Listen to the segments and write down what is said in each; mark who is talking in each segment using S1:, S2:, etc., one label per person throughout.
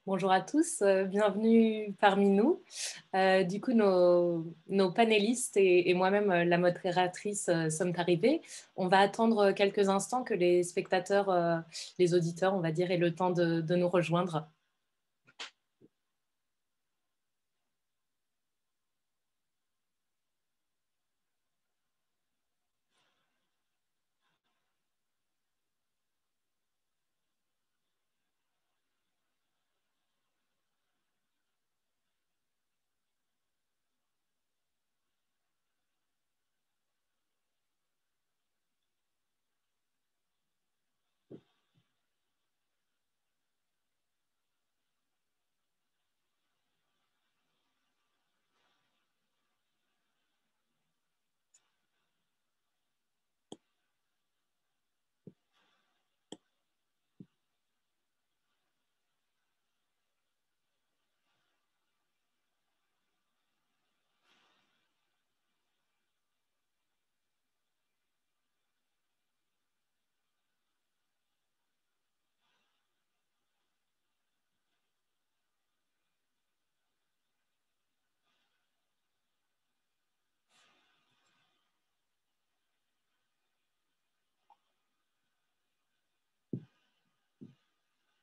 S1: Bonjour à tous, bienvenue parmi nous. Du coup, nos panélistes et moi-même, la modératrice, sommes arrivés. On va attendre quelques instants que les spectateurs, les auditeurs, on va dire, aient le temps de nous rejoindre.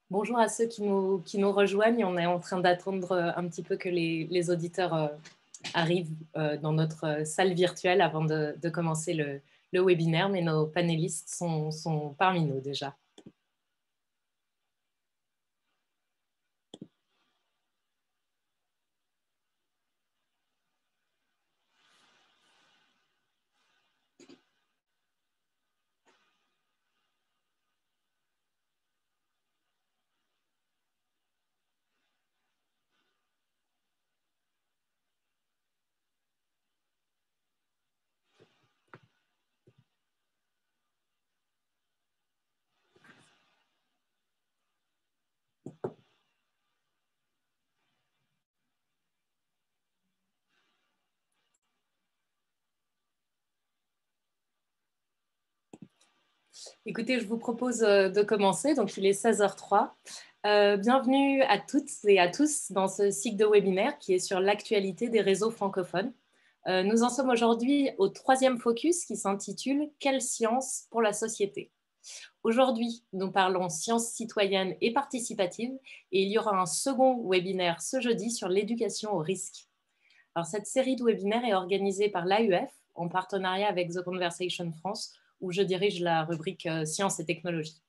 S1: Bonjour à ceux qui nous rejoignent. On est en train d'attendre un petit peu que les auditeurs arrivent dans notre salle virtuelle avant de commencer le webinaire, mais nos panélistes sont parmi nous déjà. Écoutez, je vous propose de commencer. Donc, il est 16h03. Bienvenue à toutes et à tous dans ce cycle de webinaire qui est sur l'actualité des réseaux francophones. Nous en sommes aujourd'hui au troisième focus qui s'intitule « Quelle science pour la société ?» Aujourd'hui, nous parlons sciences citoyennes et participatives et il y aura un second webinaire ce jeudi sur l'éducation au risque. Alors, cette série de webinaires est organisée par l'AUF en partenariat avec The Conversation France, où je dirige la rubrique Sciences et technologies.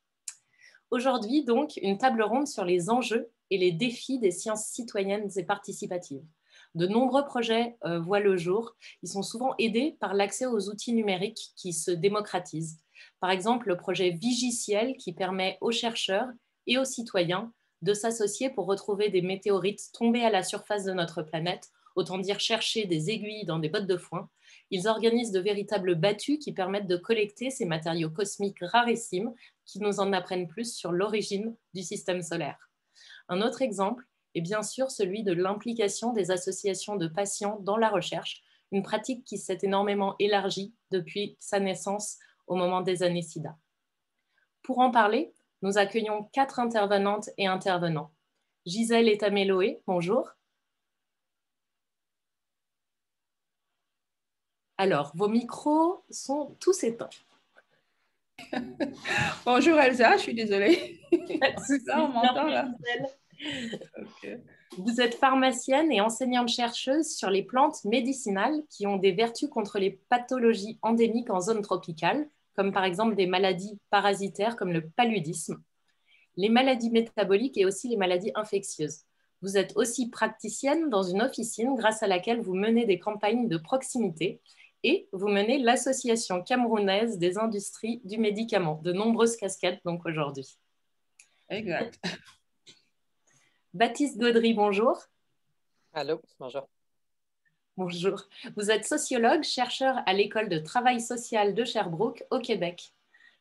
S1: Aujourd'hui, donc, une table ronde sur les enjeux et les défis des sciences citoyennes et participatives. De nombreux projets voient le jour. Ils sont souvent aidés par l'accès aux outils numériques qui se démocratisent. Par exemple, le projet Vigiciel qui permet aux chercheurs et aux citoyens de s'associer pour retrouver des météorites tombées à la surface de notre planète, autant dire chercher des aiguilles dans des bottes de foin. Ils organisent de véritables battues qui permettent de collecter ces matériaux cosmiques rarissimes qui nous en apprennent plus sur l'origine du système solaire. Un autre exemple est bien sûr celui de l'implication des associations de patients dans la recherche, une pratique qui s'est énormément élargie depuis sa naissance au moment des années SIDA. Pour en parler, nous accueillons 4 intervenantes et intervenants. Gisèle Etaméloé, bonjour. Alors, vos micros sont tous éteints.
S2: Bonjour Elsa, je suis désolée.
S1: Pas de souci,
S2: Là, on m'entend là.
S1: Okay. Vous êtes pharmacienne et enseignante-chercheuse sur les plantes médicinales qui ont des vertus contre les pathologies endémiques en zone tropicale, comme par exemple des maladies parasitaires comme le paludisme, les maladies métaboliques et aussi les maladies infectieuses. Vous êtes aussi praticienne dans une officine grâce à laquelle vous menez des campagnes de proximité et vous menez l'Association camerounaise des industries du médicament. De nombreuses casquettes donc aujourd'hui.
S2: Exact.
S1: Baptiste Gaudry, bonjour.
S3: Allô, bonjour.
S1: Bonjour. Vous êtes sociologue, chercheur à l'École de travail social de Sherbrooke, au Québec.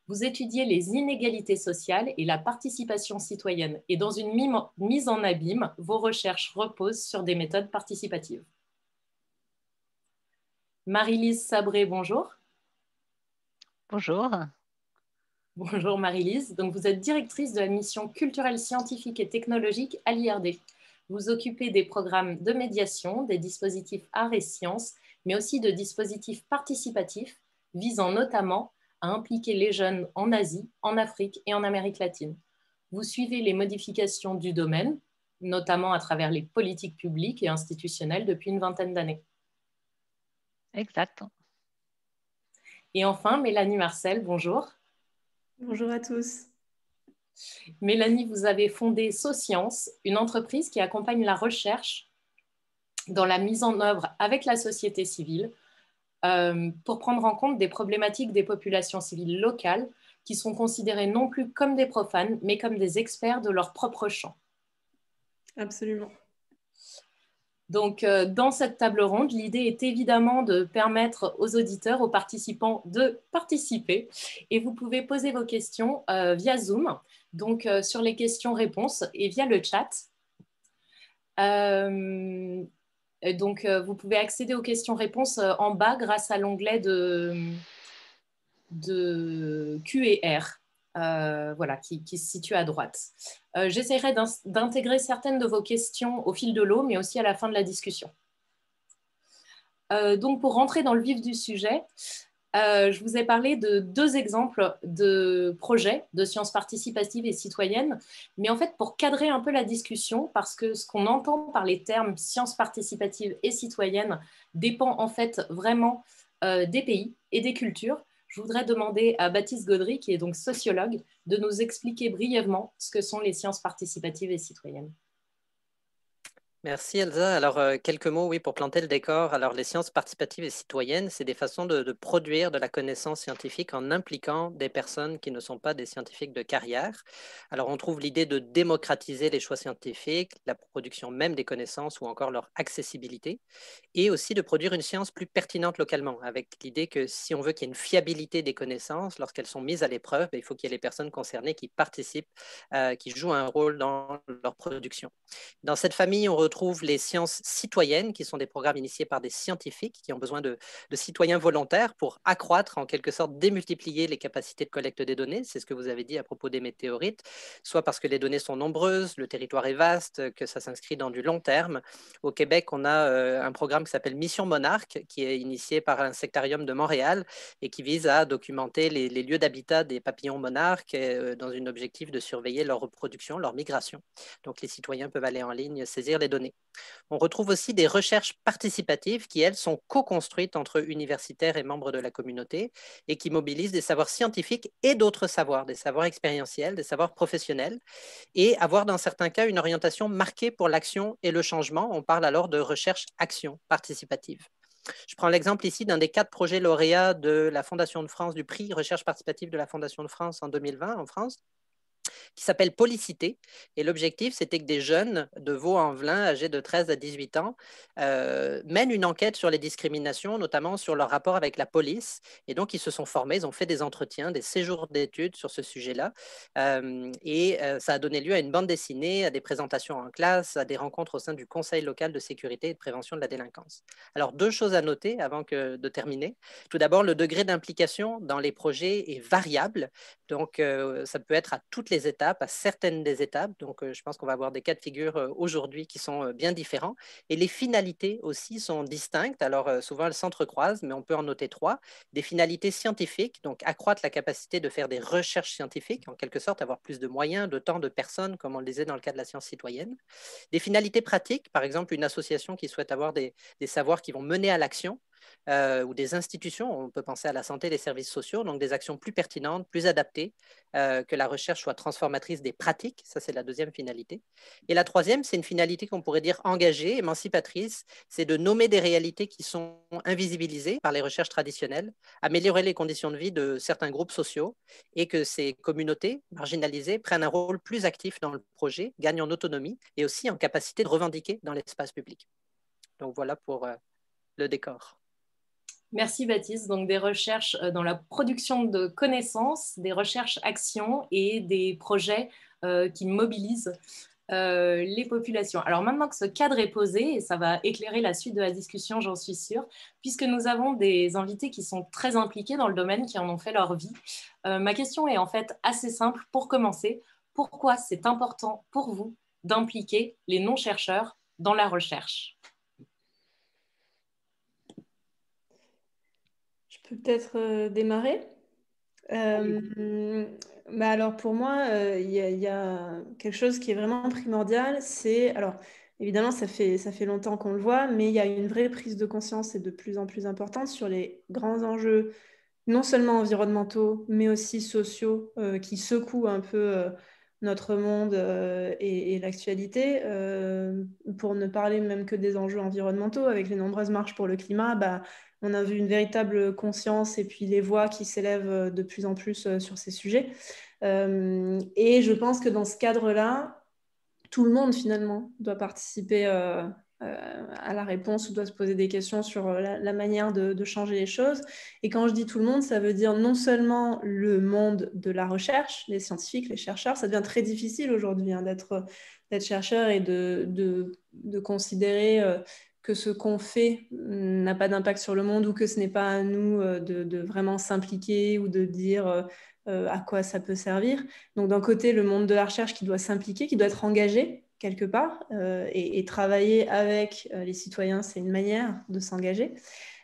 S1: Vous étudiez les inégalités sociales et la participation citoyenne. Et dans une mise en abîme, vos recherches reposent sur des méthodes participatives. Marie-Lise Sabré, bonjour.
S4: Bonjour.
S1: Bonjour Marie-Lise. Donc, vous êtes directrice de la mission culturelle, scientifique et technologique à l'IRD. Vous occupez des programmes de médiation, des dispositifs arts et sciences, mais aussi de dispositifs participatifs visant notamment à impliquer les jeunes en Asie, en Afrique et en Amérique latine. Vous suivez les modifications du domaine, notamment à travers les politiques publiques et institutionnelles depuis une vingtaine d'années.
S4: Exact.
S1: Et enfin, Mélanie Marcel, bonjour.
S5: Bonjour à tous.
S1: Mélanie, vous avez fondé SoScience, une entreprise qui accompagne la recherche dans la mise en œuvre avec la société civile pour prendre en compte des problématiques des populations civiles locales qui sont considérées non plus comme des profanes, mais comme des experts de leur propre champ.
S5: Absolument.
S1: Donc, dans cette table ronde, l'idée est évidemment de permettre aux auditeurs, aux participants de participer. Et vous pouvez poser vos questions via Zoom, donc sur les questions-réponses et via le chat. Vous pouvez accéder aux questions-réponses en bas grâce à l'onglet de Q et R. Voilà, qui se situe à droite. J'essaierai d'intégrer certaines de vos questions au fil de l'eau, mais aussi à la fin de la discussion. Donc, pour rentrer dans le vif du sujet, je vous ai parlé de 2 exemples de projets de sciences participatives et citoyennes, mais en fait, pour cadrer un peu la discussion, parce que ce qu'on entend par les termes sciences participatives et citoyennes dépend en fait vraiment des pays et des cultures. Je voudrais demander à Baptiste Gaudry, qui est donc sociologue, de nous expliquer brièvement ce que sont les sciences participatives et citoyennes.
S3: Merci Elsa. Alors, quelques mots, oui, pour planter le décor. Alors, les sciences participatives et citoyennes, c'est des façons de produire de la connaissance scientifique en impliquant des personnes qui ne sont pas des scientifiques de carrière. Alors, on trouve l'idée de démocratiser les choix scientifiques, la production même des connaissances ou encore leur accessibilité, et aussi de produire une science plus pertinente localement, avec l'idée que si on veut qu'il y ait une fiabilité des connaissances, lorsqu'elles sont mises à l'épreuve, il faut qu'il y ait les personnes concernées qui participent, qui jouent un rôle dans leur production. Dans cette famille, on retrouve les sciences citoyennes, qui sont des programmes initiés par des scientifiques qui ont besoin de citoyens volontaires pour accroître, en quelque sorte, démultiplier les capacités de collecte des données. C'est ce que vous avez dit à propos des météorites, soit parce que les données sont nombreuses, le territoire est vaste, que ça s'inscrit dans du long terme. Au Québec, on a un programme qui s'appelle Mission Monarque, qui est initié par un sectarium de Montréal et qui vise à documenter les lieux d'habitat des papillons monarques dans un objectif de surveiller leur reproduction, leur migration. Donc, les citoyens peuvent aller en ligne saisir les données. On retrouve aussi des recherches participatives qui, elles, sont co-construites entre universitaires et membres de la communauté et qui mobilisent des savoirs scientifiques et d'autres savoirs, des savoirs expérientiels, des savoirs professionnels, et avoir dans certains cas une orientation marquée pour l'action et le changement. On parle alors de recherche-action participative. Je prends l'exemple ici d'un des 4 projets lauréats de la Fondation de France, du prix Recherche participative de la Fondation de France en 2020 en France, qui s'appelle Policité. Et l'objectif, c'était que des jeunes de Vaux-en-Velin, âgés de 13 à 18 ans, mènent une enquête sur les discriminations, notamment sur leur rapport avec la police. Et donc, ils se sont formés, ils ont fait des entretiens, des séjours d'études sur ce sujet-là. Ça a donné lieu à une bande dessinée, à des présentations en classe, à des rencontres au sein du Conseil local de sécurité et de prévention de la délinquance. Alors, 2 choses à noter avant de terminer. Tout d'abord, le degré d'implication dans les projets est variable. Donc, ça peut être à toutes les étapes, à certaines des étapes. Donc, je pense qu'on va avoir des cas de figure aujourd'hui qui sont bien différents. Et les finalités aussi sont distinctes. Alors, souvent, elles s'entrecroisent, mais on peut en noter 3. Des finalités scientifiques, donc accroître la capacité de faire des recherches scientifiques, en quelque sorte, avoir plus de moyens, de temps, de personnes, comme on le disait dans le cas de la science citoyenne. Des finalités pratiques, par exemple, une association qui souhaite avoir des savoirs qui vont mener à l'action. Ou des institutions, on peut penser à la santé, les services sociaux, donc des actions plus pertinentes, plus adaptées, que la recherche soit transformatrice des pratiques, ça c'est la 2e finalité. Et la 3e, c'est une finalité qu'on pourrait dire engagée, émancipatrice, c'est de nommer des réalités qui sont invisibilisées par les recherches traditionnelles, améliorer les conditions de vie de certains groupes sociaux et que ces communautés marginalisées prennent un rôle plus actif dans le projet, gagnent en autonomie et aussi en capacité de revendiquer dans l'espace public. Donc voilà pour le décor.
S1: Merci Baptiste. Donc des recherches dans la production de connaissances, des recherches actions et des projets qui mobilisent les populations. Alors maintenant que ce cadre est posé, et ça va éclairer la suite de la discussion, j'en suis sûre, puisque nous avons des invités qui sont très impliqués dans le domaine, qui en ont fait leur vie. Ma question est en fait assez simple. Pour commencer, pourquoi c'est important pour vous d'impliquer les non-chercheurs dans la recherche?
S5: Je peux peut-être démarrer. Alors pour moi, il y a quelque chose qui est vraiment primordial. Alors évidemment, ça fait longtemps qu'on le voit, mais il y a une vraie prise de conscience et de plus en plus importante sur les grands enjeux, non seulement environnementaux, mais aussi sociaux, qui secouent un peu notre monde et l'actualité. Pour ne parler même que des enjeux environnementaux, avec les nombreuses marches pour le climat, on a vu une véritable conscience et puis les voix qui s'élèvent de plus en plus sur ces sujets. Et je pense que dans ce cadre-là, tout le monde finalement doit participer à la réponse ou doit se poser des questions sur la manière de changer les choses. Et quand je dis tout le monde, ça veut dire non seulement le monde de la recherche, les scientifiques, les chercheurs. Ça devient très difficile aujourd'hui d'être chercheur et de considérer que ce qu'on fait n'a pas d'impact sur le monde ou que ce n'est pas à nous de vraiment s'impliquer ou de dire à quoi ça peut servir. Donc d'un côté, le monde de la recherche qui doit s'impliquer, qui doit être engagé quelque part et travailler avec les citoyens, c'est une manière de s'engager.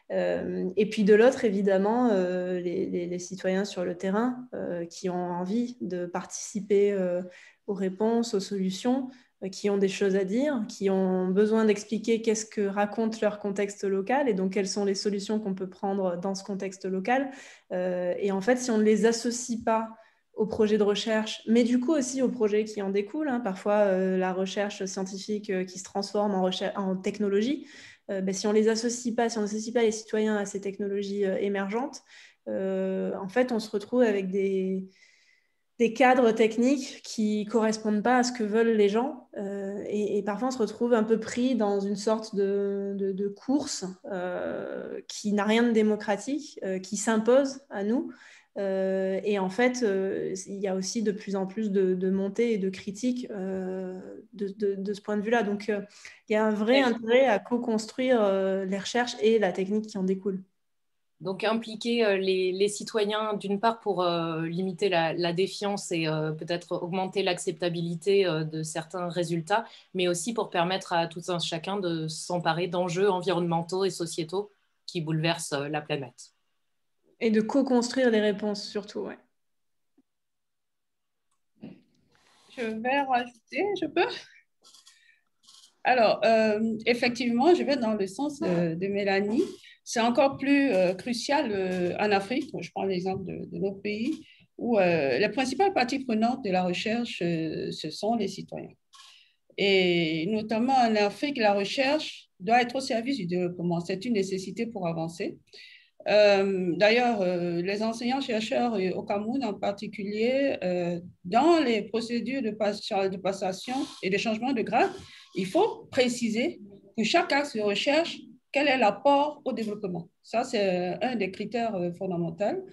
S5: Et puis de l'autre, évidemment, les citoyens sur le terrain qui ont envie de participer aux réponses, aux solutions, qui ont des choses à dire, qui ont besoin d'expliquer qu'est-ce que raconte leur contexte local et donc quelles sont les solutions qu'on peut prendre dans ce contexte local. Et en fait, si on ne les associe pas aux projets de recherche, mais du coup aussi aux projets qui en découlent, hein, parfois la recherche scientifique qui se transforme en technologie, si on les associe pas, si on n'associe pas les citoyens à ces technologies émergentes, en fait, on se retrouve avec des cadres techniques qui correspondent pas à ce que veulent les gens et parfois on se retrouve un peu pris dans une sorte de course qui n'a rien de démocratique, qui s'impose à nous. Et en fait, il y a aussi de plus en plus de montées et de critiques de ce point de vue-là. Donc, il y a un vrai intérêt à co-construire les recherches et la technique qui en découle.
S1: Donc, impliquer les citoyens, d'une part, pour limiter la défiance et peut-être augmenter l'acceptabilité de certains résultats, mais aussi pour permettre à tout un chacun de s'emparer d'enjeux environnementaux et sociétaux qui bouleversent la planète.
S5: Et de co-construire les réponses, surtout, ouais.
S2: Je vais rajouter, je peux? Alors, effectivement, je vais dans le sens de Mélanie. C'est encore plus crucial en Afrique. Je prends l'exemple de nos pays où les principales parties prenantes de la recherche, ce sont les citoyens. Et notamment en Afrique, la recherche doit être au service du développement. C'est une nécessité pour avancer. D'ailleurs, les enseignants-chercheurs au Cameroun en particulier, dans les procédures de passation et de changement de grade, il faut préciser pour chaque axe de recherche quel est l'apport au développement. Ça, c'est un des critères fondamentaux.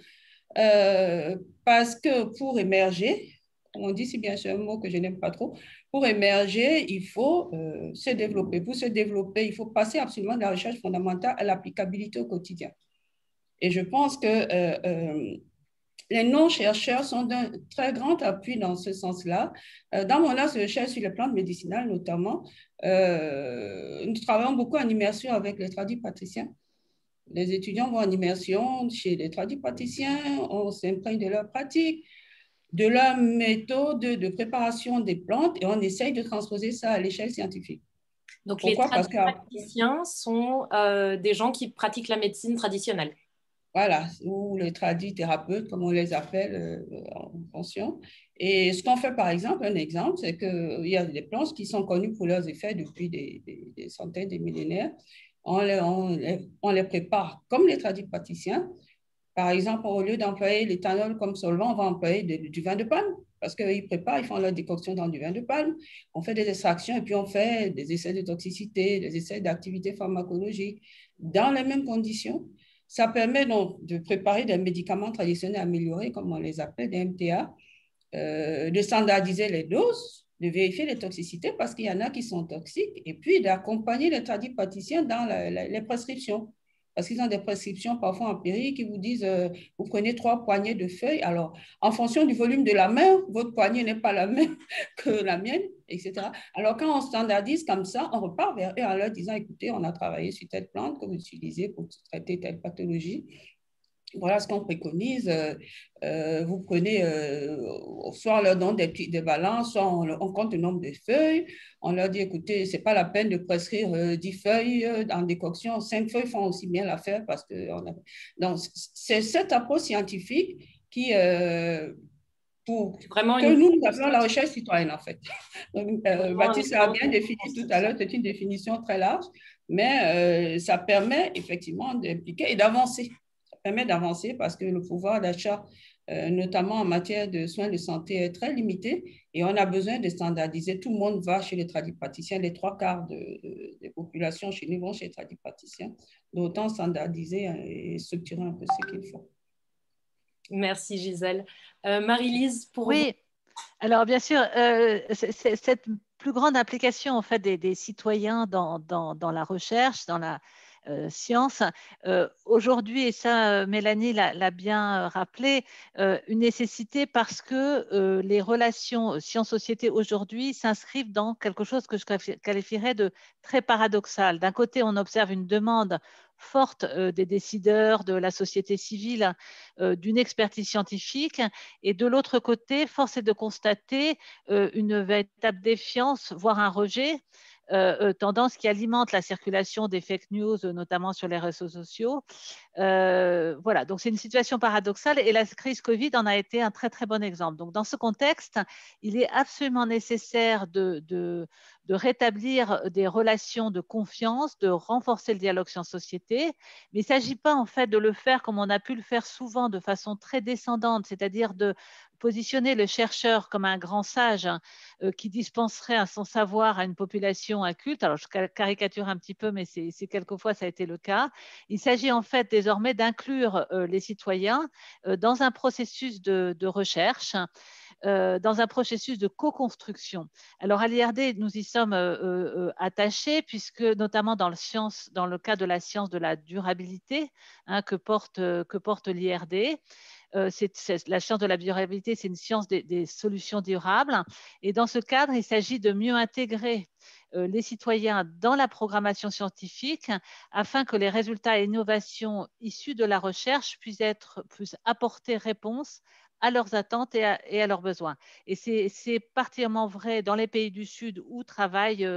S2: Parce que pour émerger, on dit si bien c'est un mot que je n'aime pas trop, pour émerger, il faut se développer. Pour se développer, il faut passer absolument de la recherche fondamentale à l'applicabilité au quotidien. Et je pense que les non-chercheurs sont d'un très grand appui dans ce sens-là. Dans mon axe de recherche sur les plantes médicinales, notamment, nous travaillons beaucoup en immersion avec les tradipraticiens. Les étudiants vont en immersion chez les tradipraticiens, on s'imprègne de leurs pratiques, de leurs méthodes de préparation des plantes et on essaye de transposer ça à l'échelle scientifique.
S1: Donc, pourquoi? Les tradipraticiens sont des gens qui pratiquent la médecine traditionnelle.
S2: Voilà, ou les tradithérapeutes, comme on les appelle en fonction. Et ce qu'on fait, par exemple, un exemple, c'est qu'il y a des plantes qui sont connues pour leurs effets depuis des centaines de millénaires. On les prépare comme les tradipraticiens. Par exemple, au lieu d'employer l'éthanol comme solvant, on va employer du vin de palme parce qu'ils préparent, ils font leur décoction dans du vin de palme. On fait des extractions et puis on fait des essais de toxicité, des essais d'activité pharmacologique dans les mêmes conditions. Ça permet donc de préparer des médicaments traditionnels améliorés, comme on les appelle, des MTA, de standardiser les doses de vérifier les toxicités parce qu'il y en a qui sont toxiques, et puis d'accompagner les tradipraticiens dans les prescriptions. Parce qu'ils ont des prescriptions parfois empiriques qui vous disent, vous prenez 3 poignées de feuilles. Alors, en fonction du volume de la main, votre poignée n'est pas la même que la mienne, etc. Alors, quand on standardise comme ça, on repart vers eux en leur disant, écoutez, on a travaillé sur telle plante que vous utilisez pour traiter telle pathologie. Voilà ce qu'on préconise. Vous prenez, soit on leur donne des balances, soit on compte le nombre de feuilles. On leur dit, écoutez, ce n'est pas la peine de prescrire 10 feuilles en décoction. 5 feuilles font aussi bien l'affaire parce que donc, c'est cette approche scientifique qui,
S1: vraiment
S2: que nous appelons la recherche citoyenne, en fait. Donc, Baptiste a bien défini tout à l'heure, c'est une définition très large, mais ça permet effectivement d'impliquer et d'avancer. Permet d'avancer parce que le pouvoir d'achat, notamment en matière de soins de santé, est très limité et on a besoin de standardiser. Tout le monde va chez les tradipraticiens, les 3/4 des populations chez nous vont chez les tradipraticiens. Donc, autant standardiser et structurer un peu ce qu'il faut.
S1: Merci Gisèle. Marie-Lise, pour vous.
S4: Oui, alors bien sûr, cette plus grande implication en fait des citoyens dans la recherche, dans la science. Aujourd'hui, et ça Mélanie l'a bien rappelé, une nécessité parce que les relations science-société aujourd'hui s'inscrivent dans quelque chose que je qualifierais de très paradoxal. D'un côté, on observe une demande forte des décideurs, de la société civile, d'une expertise scientifique, et de l'autre côté, force est de constater une véritable défiance, voire un rejet, tendance qui alimente la circulation des fake news, notamment sur les réseaux sociaux. Voilà, donc c'est une situation paradoxale et la crise Covid en a été un très très bon exemple. Donc dans ce contexte, il est absolument nécessaire de rétablir des relations de confiance, de renforcer le dialogue science-société, mais il ne s'agit pas en fait de le faire comme on a pu le faire souvent de façon très descendante, c'est-à-dire de positionner le chercheur comme un grand sage qui dispenserait son savoir à une population inculte. Alors je caricature un petit peu, mais c'est quelquefois ça a été le cas. Il s'agit en fait désormais d'inclure les citoyens dans un processus de recherche, dans un processus de co-construction. Alors à l'IRD, nous y sommes attachés puisque notamment dans le cas de la science de la durabilité que porte l'IRD, la science de la durabilité, c'est une science des solutions durables. Et dans ce cadre, il s'agit de mieux intégrer les citoyens dans la programmation scientifique afin que les résultats et innovations issus de la recherche puissent apporter réponse à leurs attentes et à leurs besoins. Et c'est particulièrement vrai dans les pays du Sud où travaille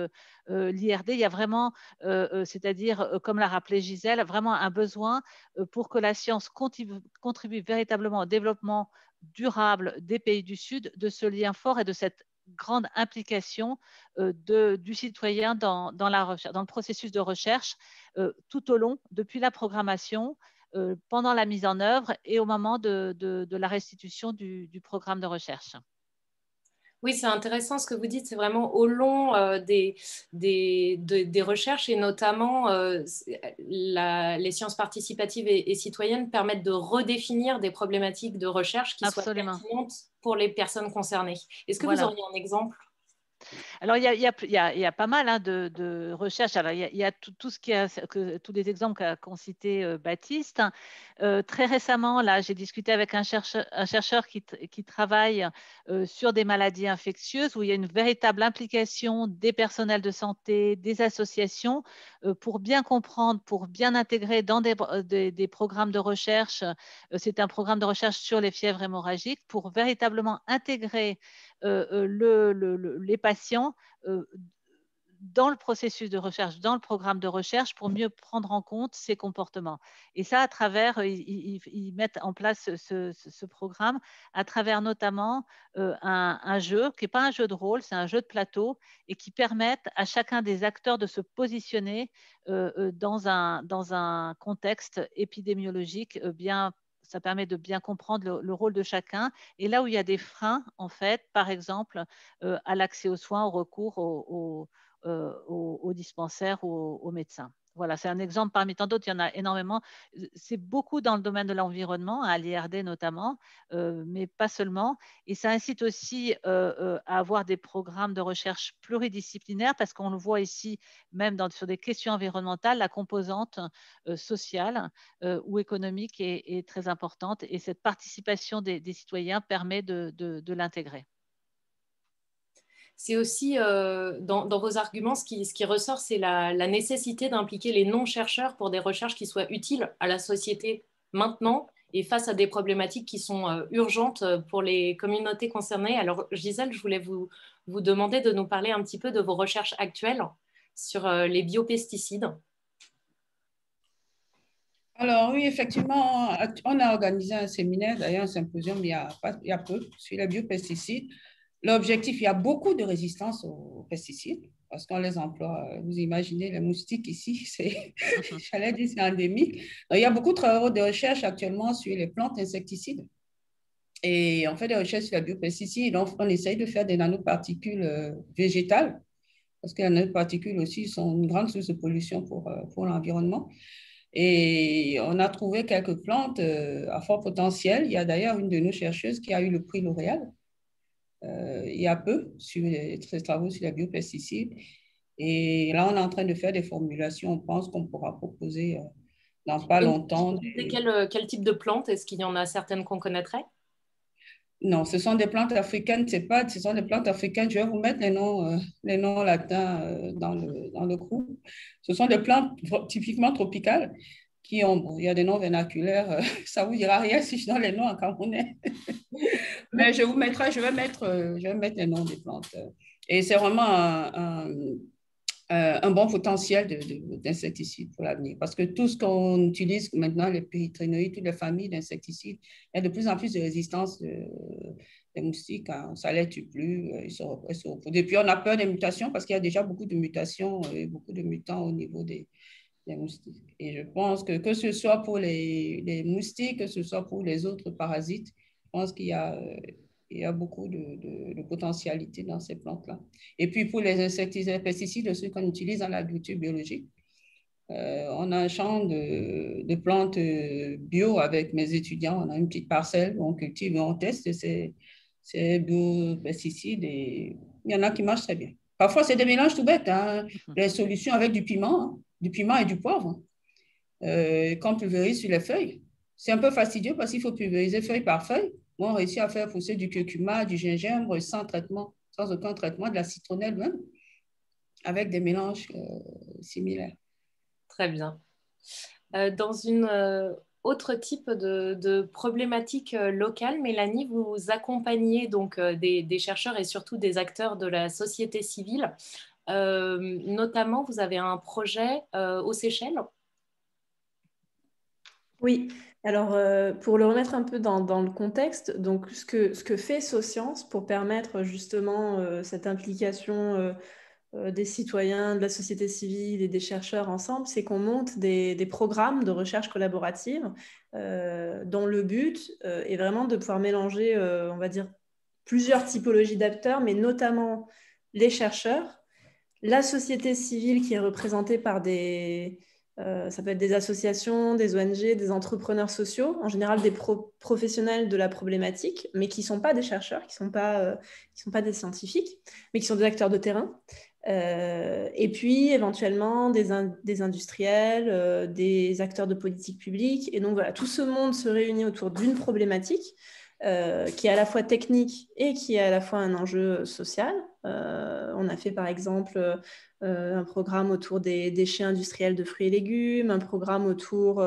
S4: l'IRD. Il y a vraiment, c'est-à-dire, comme l'a rappelé Gisèle, vraiment un besoin pour que la science contribue véritablement au développement durable des pays du Sud, de ce lien fort et de cette grande implication du citoyen dans le processus de recherche tout au long, depuis la programmation, pendant la mise en œuvre et au moment de la restitution du programme de recherche.
S1: Oui, c'est intéressant ce que vous dites, c'est vraiment au long des recherches et notamment les sciences participatives et citoyennes permettent de redéfinir des problématiques de recherche qui soient pertinentes pour les personnes concernées. Est-ce que vous auriez un exemple ?
S4: Alors, il y a pas mal de recherches. Alors, il y a tout ce tous les exemples qu'ont cité Baptiste. Très récemment, là, j'ai discuté avec un chercheur qui travaille sur des maladies infectieuses où il y a une véritable implication des personnels de santé, des associations pour bien comprendre, pour bien intégrer dans des programmes de recherche. C'est un programme de recherche sur les fièvres hémorragiques pour véritablement intégrer les patients dans le processus de recherche, dans le programme de recherche pour mieux prendre en compte ces comportements. Et ça, à travers, ils mettent en place ce programme à travers notamment un jeu qui n'est pas un jeu de rôle, c'est un jeu de plateau et qui permettent à chacun des acteurs de se positionner dans un contexte épidémiologique ça permet de bien comprendre le rôle de chacun. Et là où il y a des freins, en fait, par exemple, à l'accès aux soins, au recours aux dispensaires ou aux médecins. Voilà, c'est un exemple parmi tant d'autres, il y en a énormément. C'est beaucoup dans le domaine de l'environnement, à l'IRD notamment, mais pas seulement. Et ça incite aussi à avoir des programmes de recherche pluridisciplinaires, parce qu'on le voit ici, même sur des questions environnementales, la composante sociale ou économique est très importante, et cette participation des citoyens permet de l'intégrer.
S1: C'est aussi, dans vos arguments, ce qui ressort, c'est la nécessité d'impliquer les non-chercheurs pour des recherches qui soient utiles à la société maintenant et face à des problématiques qui sont urgentes pour les communautés concernées. Alors, Gisèle, je voulais vous demander de nous parler un petit peu de vos recherches actuelles sur les biopesticides.
S2: Alors oui, effectivement, on a organisé un séminaire, d'ailleurs un symposium il y a peu, sur les biopesticides. L'objectif, il y a beaucoup de résistance aux pesticides parce qu'on les emploie. Vous imaginez, les moustiques ici, j'allais dire, c'est endémique. Donc, il y a beaucoup de travaux de recherche actuellement sur les plantes insecticides. Et on fait des recherches sur les biopesticides. On essaye de faire des nanoparticules végétales parce que les nanoparticules aussi sont une grande source de pollution pour l'environnement. Et on a trouvé quelques plantes à fort potentiel. Il y a d'ailleurs une de nos chercheuses qui a eu le prix L'Oréal il y a peu sur les travaux sur les biopesticides. Et là, on est en train de faire des formulations. On pense qu'on pourra proposer dans pas longtemps.
S1: Quel type de plantes? Est-ce qu'il y en a certaines qu'on connaîtrait?
S2: Non, ce sont des plantes africaines. Ce sont des plantes africaines. Je vais vous mettre les noms latins dans le groupe. Ce sont des plantes typiquement tropicales qui ont, il y a des noms vernaculaires. Ça vous dira rien si je donne les noms en camerounais. Mais je vais mettre les noms des plantes. Et c'est vraiment un bon potentiel d'insecticides pour l'avenir. Parce que tout ce qu'on utilise maintenant, les pyrithroïnoïdes, toutes les familles d'insecticides, il y a de plus en plus de résistance des moustiques. Hein. Ça ne les tue plus. Et puis, on a peur des mutations parce qu'il y a déjà beaucoup de mutations et beaucoup de mutants au niveau des moustiques. Et je pense que ce soit pour les moustiques, que ce soit pour les autres parasites, je pense qu'il y a beaucoup de potentialité dans ces plantes-là. Et puis pour les insecticides, les pesticides, ceux qu'on utilise dans l'agriculture biologique, on a un champ de plantes bio avec mes étudiants. On a une petite parcelle où on cultive et on teste ces biopesticides et il y en a qui marchent très bien. Parfois, c'est des mélanges tout bêtes. Hein. Les solutions avec du piment et du poivre, qu'on pulvérise sur les feuilles. C'est un peu fastidieux parce qu'il faut pulvériser feuille par feuille. Moi, on réussit à faire pousser du curcuma, du gingembre sans traitement, sans aucun traitement, de la citronnelle même, avec des mélanges similaires.
S1: Très bien. Dans une autre type de problématique locale, Mélanie, vous accompagnez donc des chercheurs et surtout des acteurs de la société civile. Notamment, vous avez un projet aux Seychelles.
S5: Oui, alors pour le remettre un peu dans le contexte, donc ce que fait SoScience pour permettre justement cette implication des citoyens, de la société civile et des chercheurs ensemble, c'est qu'on monte des programmes de recherche collaborative dont le but est vraiment de pouvoir mélanger, on va dire, plusieurs typologies d'acteurs, mais notamment les chercheurs, la société civile qui est représentée par ça peut être des associations, des ONG, des entrepreneurs sociaux, en général des professionnels de la problématique, mais qui ne sont pas des chercheurs, qui ne sont pas des scientifiques, mais qui sont des acteurs de terrain. Et puis éventuellement des industriels, des acteurs de politique publique. Et donc voilà, tout ce monde se réunit autour d'une problématique qui est à la fois technique et qui est à la fois un enjeu social. On a fait par exemple un programme autour des déchets industriels de fruits et légumes, un programme autour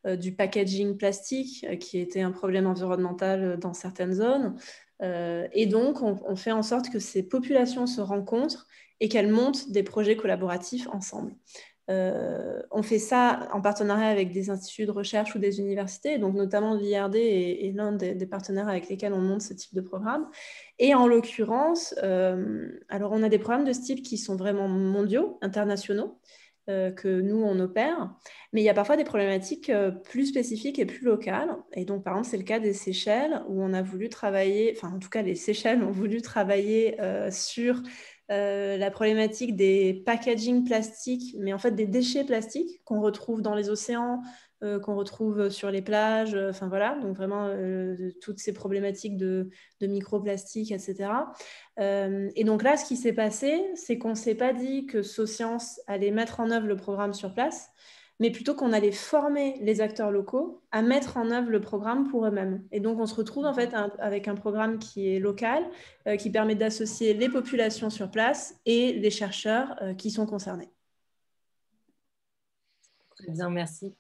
S5: du packaging plastique qui était un problème environnemental dans certaines zones. Et donc, on fait en sorte que ces populations se rencontrent et qu'elles montent des projets collaboratifs ensemble. On fait ça en partenariat avec des instituts de recherche ou des universités, donc notamment l'IRD est l'un des partenaires avec lesquels on monte ce type de programme. Et en l'occurrence, alors on a des programmes de ce type qui sont vraiment mondiaux, internationaux, que nous, on opère, mais il y a parfois des problématiques plus spécifiques et plus locales. Et donc, par exemple, c'est le cas des Seychelles, où on a voulu travailler, enfin, en tout cas, les Seychelles ont voulu travailler sur la problématique des packaging plastiques, mais en fait des déchets plastiques qu'on retrouve dans les océans, qu'on retrouve sur les plages, enfin voilà, donc vraiment toutes ces problématiques de microplastiques, etc. Et donc là, ce qui s'est passé, c'est qu'on ne s'est pas dit que Socience allait mettre en œuvre le programme sur place, mais plutôt qu'on allait former les acteurs locaux à mettre en œuvre le programme pour eux-mêmes. Et donc, on se retrouve en fait avec un programme qui est local, qui permet d'associer les populations sur place et les chercheurs qui sont concernés.
S1: Très bien, merci.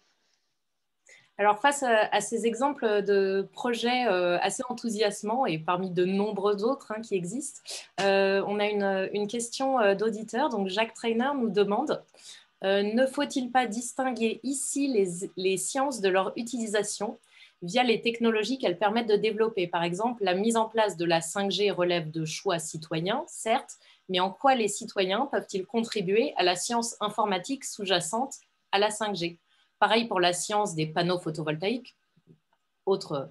S1: Alors, face à ces exemples de projets assez enthousiasmants et parmi de nombreux autres qui existent, on a une question d'auditeur. Donc, Jacques Trainer nous demande ne faut-il pas distinguer ici les sciences de leur utilisation via les technologies qu'elles permettent de développer? Par exemple, la mise en place de la 5G relève de choix citoyens, certes, mais en quoi les citoyens peuvent-ils contribuer à la science informatique sous-jacente à la 5G? Pareil pour la science des panneaux photovoltaïques, autre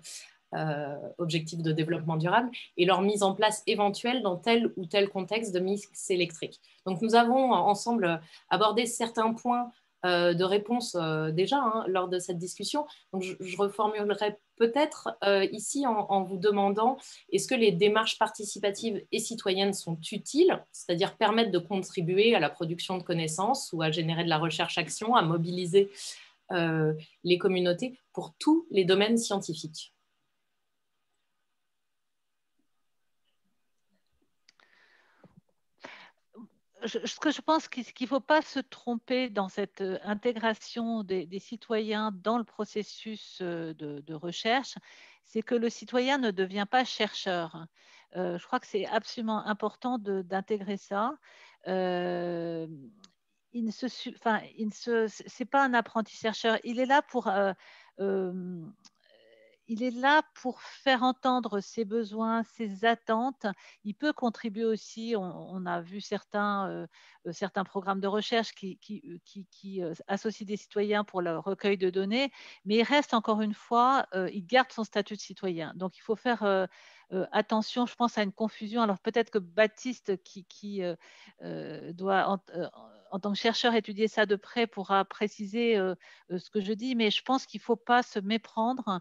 S1: objectif de développement durable, et leur mise en place éventuelle dans tel ou tel contexte de mix électrique. Donc, nous avons ensemble abordé certains points de réponse déjà lors de cette discussion. Donc, je reformulerai peut-être ici en vous demandant est-ce que les démarches participatives et citoyennes sont utiles, c'est-à-dire permettent de contribuer à la production de connaissances ou à générer de la recherche-action, à mobiliser les communautés pour tous les domaines scientifiques.
S4: Ce que je pense qu'il ne faut pas se tromper dans cette intégration des citoyens dans le processus de recherche, c'est que le citoyen ne devient pas chercheur. Je crois que c'est absolument important d'intégrer ça. C'est pas un apprenti chercheur. Il est là pour faire entendre ses besoins, ses attentes. Il peut contribuer aussi. On a vu certains programmes de recherche qui associent des citoyens pour le recueil de données, mais il reste encore une fois, il garde son statut de citoyen. Donc, il faut faire attention, je pense à une confusion. Alors, peut-être que Baptiste, qui doit, en tant que chercheur, étudier ça de près, pourra préciser ce que je dis, mais je pense qu'il ne faut pas se méprendre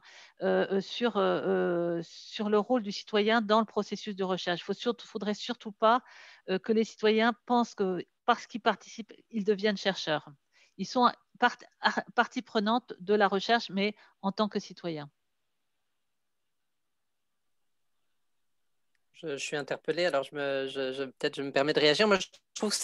S4: sur le rôle du citoyen dans le processus de recherche. Il ne faudrait surtout pas que les citoyens pensent que parce qu'ils participent, ils deviennent chercheurs. Ils sont partie prenante de la recherche, mais en tant que citoyens.
S3: Je suis interpellé, alors peut-être je me permets de réagir. Moi, je trouve que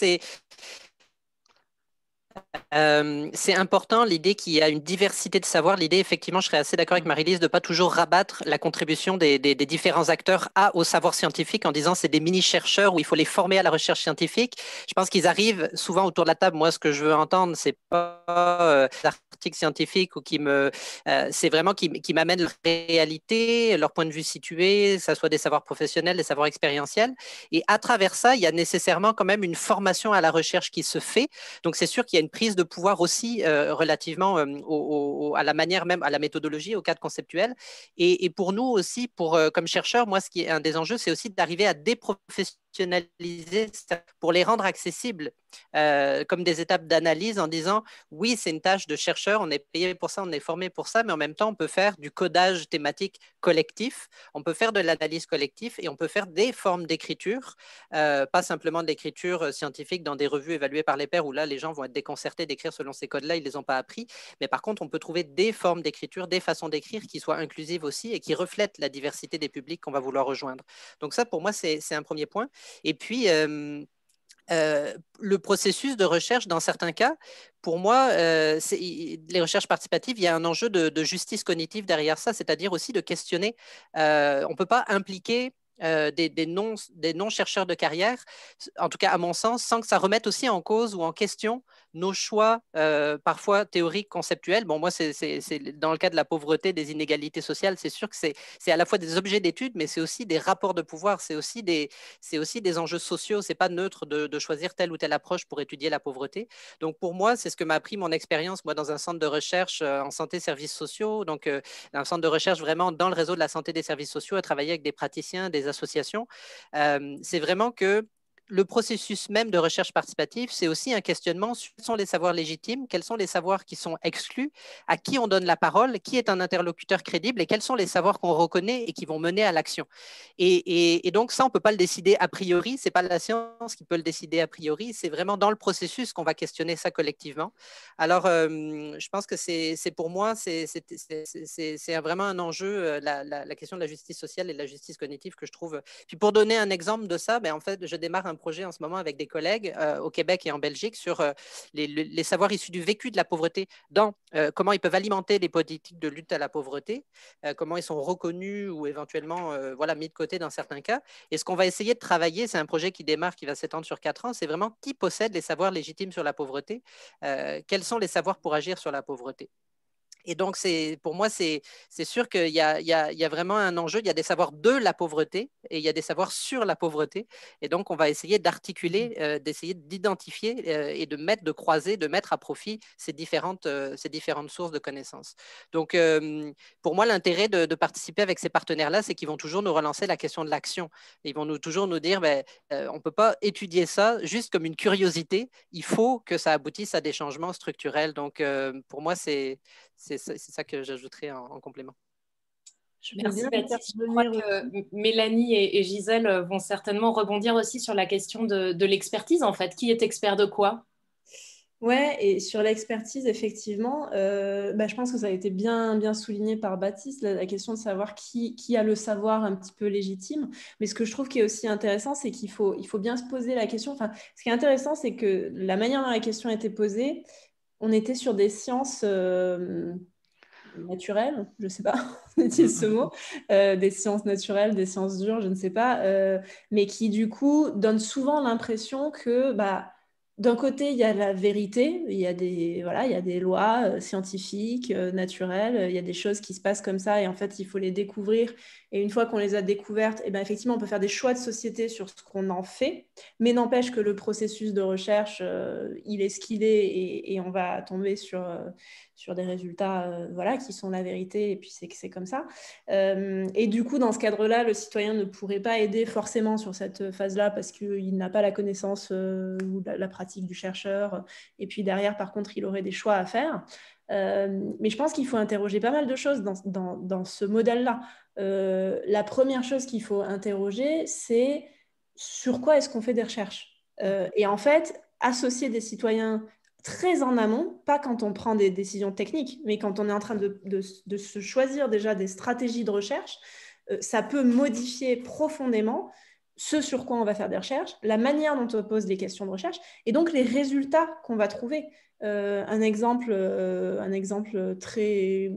S3: c'est important l'idée qu'il y a une diversité de savoir. L'idée, effectivement, je serais assez d'accord avec Marie-Lise de ne pas toujours rabattre la contribution des différents acteurs au savoir scientifique en disant c'est des mini-chercheurs où il faut les former à la recherche scientifique. Je pense qu'ils arrivent souvent autour de la table. Moi, ce que je veux entendre, c'est pas articles scientifiques ou c'est vraiment qui m'amènent leur réalité, leur point de vue situé, que ce soit des savoirs professionnels, des savoirs expérientiels. Et à travers ça, il y a nécessairement quand même une formation à la recherche qui se fait. Donc, c'est sûr qu'il y a une prise de pouvoir aussi relativement à la manière même, à la méthodologie, au cadre conceptuel. Et pour nous aussi, comme chercheurs, moi, ce qui est un des enjeux, c'est aussi d'arriver à déprofessionnaliser pour les rendre accessibles comme des étapes d'analyse en disant oui, c'est une tâche de chercheur, on est payé pour ça, on est formé pour ça, mais en même temps, on peut faire du codage thématique collectif, on peut faire de l'analyse collective et on peut faire des formes d'écriture, pas simplement de l'écriture scientifique dans des revues évaluées par les pairs où là, les gens vont être déconcertés d'écrire selon ces codes-là, ils ne les ont pas appris. Mais par contre, on peut trouver des formes d'écriture, des façons d'écrire qui soient inclusives aussi et qui reflètent la diversité des publics qu'on va vouloir rejoindre. Donc ça, pour moi, c'est un premier point. Et puis, le processus de recherche, dans certains cas, pour moi, les recherches participatives, il y a un enjeu de justice cognitive derrière ça, c'est-à-dire aussi de questionner. On ne peut pas impliquer des non-chercheurs de carrière, en tout cas à mon sens, sans que ça remette aussi en cause ou en question nos choix, parfois théoriques, conceptuels. Bon, moi, c'est dans le cas de la pauvreté, des inégalités sociales, c'est sûr que c'est à la fois des objets d'étude, mais c'est aussi des rapports de pouvoir, c'est aussi des enjeux sociaux. C'est pas neutre de choisir telle ou telle approche pour étudier la pauvreté. Donc, pour moi, c'est ce que m'a appris mon expérience, moi, dans un centre de recherche en santé services sociaux, donc un centre de recherche vraiment dans le réseau de la santé des services sociaux, à travailler avec des praticiens, des associations. C'est vraiment que le processus même de recherche participative, c'est aussi un questionnement sur quels sont les savoirs légitimes, quels sont les savoirs qui sont exclus, à qui on donne la parole, qui est un interlocuteur crédible et quels sont les savoirs qu'on reconnaît et qui vont mener à l'action. Et donc ça, on ne peut pas le décider a priori, ce n'est pas la science qui peut le décider a priori, c'est vraiment dans le processus qu'on va questionner ça collectivement. Alors, je pense que c'est pour moi, c'est vraiment un enjeu, la question de la justice sociale et de la justice cognitive que je trouve. Puis pour donner un exemple de ça, en fait, je démarre un projet en ce moment avec des collègues au Québec et en Belgique sur les savoirs issus du vécu de la pauvreté, dans comment ils peuvent alimenter les politiques de lutte à la pauvreté, comment ils sont reconnus ou éventuellement mis de côté dans certains cas. Et ce qu'on va essayer de travailler, c'est un projet qui démarre, qui va s'étendre sur 4 ans, c'est vraiment qui possède les savoirs légitimes sur la pauvreté, quels sont les savoirs pour agir sur la pauvreté. Et donc, pour moi, c'est sûr qu'il y a vraiment un enjeu. Il y a des savoirs de la pauvreté et il y a des savoirs sur la pauvreté. Et donc, on va essayer d'articuler, d'essayer d'identifier et de croiser, de mettre à profit ces différentes sources de connaissances. Donc, pour moi, l'intérêt de participer avec ces partenaires-là, c'est qu'ils vont toujours nous relancer la question de l'action. Ils vont toujours nous dire, on ne peut pas étudier ça juste comme une curiosité. Il faut que ça aboutisse à des changements structurels. Donc, pour moi, c'est ça que j'ajouterais en complément.
S1: Merci Baptiste. Je crois que Mélanie et Gisèle vont certainement rebondir aussi sur la question de l'expertise, en fait. Qui est expert de quoi?
S5: Ouais, et sur l'expertise, effectivement, je pense que ça a été bien souligné par Baptiste, la question de savoir qui a le savoir un petit peu légitime. Mais ce que je trouve qui est aussi intéressant, c'est qu'il faut bien se poser la question. Enfin, ce qui est intéressant, c'est que la manière dont la question a été posée, on était sur des sciences naturelles, je ne sais pas, on utilise ce mot, des sciences naturelles, des sciences dures, je ne sais pas, mais qui du coup donnent souvent l'impression que d'un côté, il y a la vérité, il y a des lois scientifiques, naturelles, il y a des choses qui se passent comme ça et en fait, il faut les découvrir. Et une fois qu'on les a découvertes, effectivement, on peut faire des choix de société sur ce qu'on en fait, mais n'empêche que le processus de recherche, il est ce qu'il est et on va tomber sur des résultats qui sont la vérité et puis c'est comme ça. Et du coup, dans ce cadre-là, le citoyen ne pourrait pas aider forcément sur cette phase-là parce qu'il n'a pas la connaissance ou la pratique du chercheur. Et puis derrière, par contre, il aurait des choix à faire. Mais je pense qu'il faut interroger pas mal de choses dans ce modèle-là. La première chose qu'il faut interroger, c'est sur quoi est-ce qu'on fait des recherches. Et en fait, associer des citoyens très en amont, pas quand on prend des décisions techniques, mais quand on est en train de se choisir déjà des stratégies de recherche, ça peut modifier profondément ce sur quoi on va faire des recherches, la manière dont on pose les questions de recherche, et donc les résultats qu'on va trouver. Un exemple très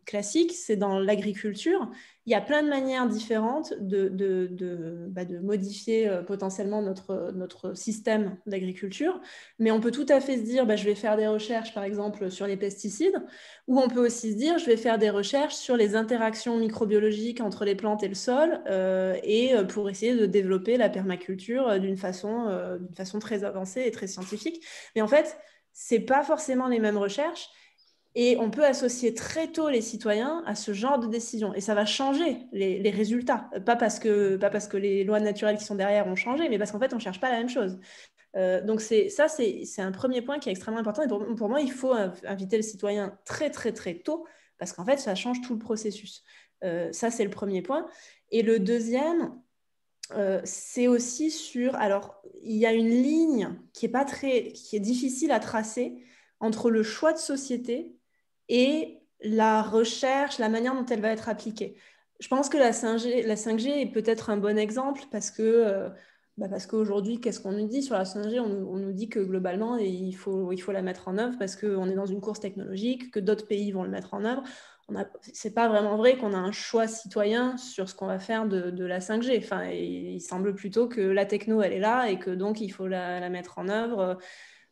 S5: classique, c'est dans l'agriculture. Il y a plein de manières différentes de modifier potentiellement notre système d'agriculture, mais on peut tout à fait se dire, je vais faire des recherches, par exemple, sur les pesticides, ou on peut aussi se dire, je vais faire des recherches sur les interactions microbiologiques entre les plantes et le sol, et pour essayer de développer la permaculture d'une façon très avancée et très scientifique. Mais en fait, c'est pas forcément les mêmes recherches et on peut associer très tôt les citoyens à ce genre de décision et ça va changer les résultats, pas parce que les lois naturelles qui sont derrière ont changé, mais parce qu'en fait on cherche pas la même chose. Donc c'est un premier point qui est extrêmement important et pour moi il faut inviter le citoyen très très très tôt parce qu'en fait ça change tout le processus. Ça c'est le premier point. Et le deuxième, c'est aussi alors il y a une ligne qui est difficile à tracer entre le choix de société et la recherche, la manière dont elle va être appliquée. Je pense que la 5G est peut-être un bon exemple parce qu'aujourd'hui, qu'est-ce qu'on nous dit sur la 5G? On nous dit que globalement, il faut la mettre en œuvre parce qu'on est dans une course technologique, que d'autres pays vont le mettre en œuvre. C'est pas vraiment vrai qu'on a un choix citoyen sur ce qu'on va faire de la 5G. Enfin, il semble plutôt que la techno, elle est là et que donc il faut la mettre en œuvre.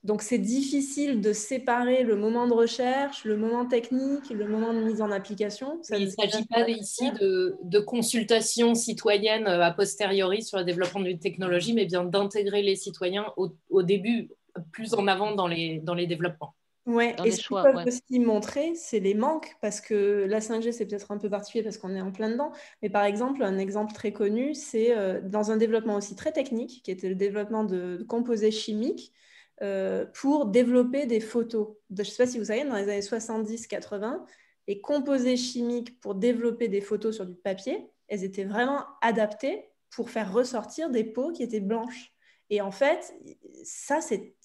S5: Donc, c'est difficile de séparer le moment de recherche, le moment technique, le moment de mise en application.
S1: Il ne s'agit pas ici de consultation citoyenne a posteriori sur le développement d'une technologie, mais bien d'intégrer les citoyens au début, plus en avant dans les développements.
S5: Ouais,
S4: dans
S5: et
S4: les
S5: ce qu'ils
S4: choix.
S5: peuvent
S4: Ouais.
S5: aussi montrer, c'est les manques, parce que la 5G, c'est peut-être un peu particulier parce qu'on est en plein dedans, mais par exemple, un exemple très connu, c'est dans un développement aussi très technique, qui était le développement de composés chimiques pour développer des photos. Je ne sais pas si vous savez, dans les années 70-80, les composés chimiques pour développer des photos sur du papier, elles étaient vraiment adaptées pour faire ressortir des peaux qui étaient blanches. Et en fait, ça, c'est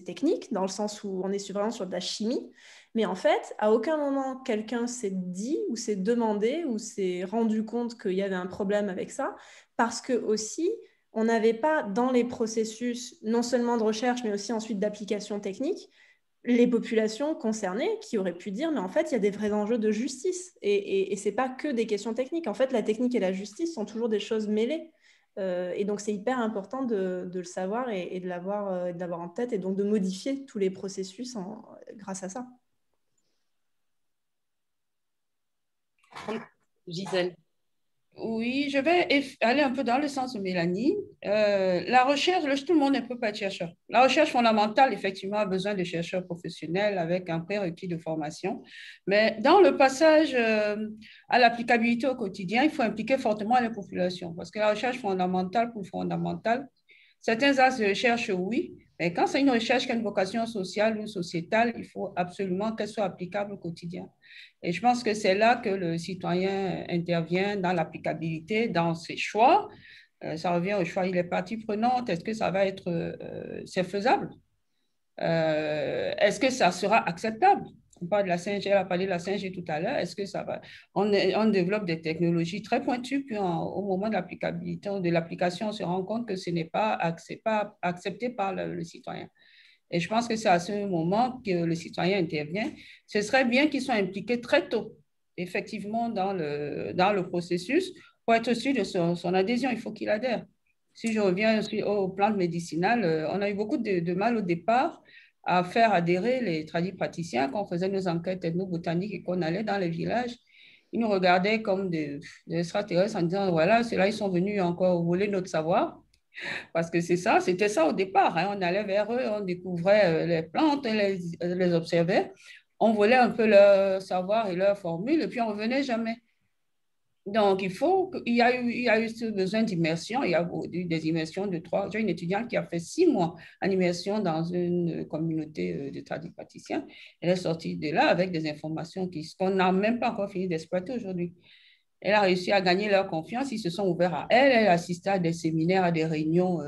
S5: technique, dans le sens où on est vraiment sur de la chimie. Mais en fait, à aucun moment, quelqu'un s'est dit ou s'est demandé ou s'est rendu compte qu'il y avait un problème avec ça. Parce que aussi, on n'avait pas dans les processus, non seulement de recherche, mais aussi ensuite d'application technique, les populations concernées qui auraient pu dire, mais en fait, il y a des vrais enjeux de justice. Et ce n'est pas que des questions techniques. En fait, la technique et la justice sont toujours des choses mêlées. Et donc, c'est hyper important de le savoir et de l'avoir en tête et donc de modifier tous les processus grâce à ça.
S1: Gisèle.
S2: Oui, je vais aller un peu dans le sens de Mélanie. La recherche, tout le monde ne peut pas être chercheur. La recherche fondamentale, effectivement, a besoin de chercheurs professionnels avec un prérequis de formation. Mais dans le passage à l'applicabilité au quotidien, il faut impliquer fortement les populations parce que la recherche fondamentale pour fondamentale, certains axes de recherche, oui, mais quand c'est une recherche qui a une vocation sociale ou sociétale, il faut absolument qu'elle soit applicable au quotidien. Et je pense que c'est là que le citoyen intervient dans l'applicabilité, dans ses choix. Ça revient au choix, il est partie prenante. Est-ce que ça va être, c'est faisable? Est-ce que ça sera acceptable? On parle de la 5G, elle a parlé de la 5G tout à l'heure. Est-ce que ça va? On développe des technologies très pointues, puis au moment de l'applicabilité, de l'application, on se rend compte que ce n'est pas accepté par le citoyen. Et je pense que c'est à ce moment que le citoyen intervient. Ce serait bien qu'il soit impliqué très tôt, effectivement, dans le processus pour être sûr de son adhésion. Il faut qu'il adhère. Si je reviens aussi aux plantes médicinales, on a eu beaucoup de mal au départ à faire adhérer les tradipraticiens quand on faisait nos enquêtes ethnobotaniques et qu'on allait dans les villages. Ils nous regardaient comme des extraterrestres en disant, voilà, ceux-là, ils sont venus encore voler notre savoir. Parce que c'était ça au départ. Hein. On allait vers eux, on découvrait les plantes, on les observait, on volait un peu leur savoir et leur formule, et puis on ne revenait jamais. Donc, il y a eu ce besoin d'immersion. Il y a eu des immersions de 3. J'ai une étudiante qui a fait 6 mois en immersion dans une communauté de tradipraticiens. Elle est sortie de là avec des informations qu'on n'a même pas encore fini d'exploiter aujourd'hui. Elle a réussi à gagner leur confiance. Ils se sont ouverts à elle. Elle assistait à des séminaires, à des réunions,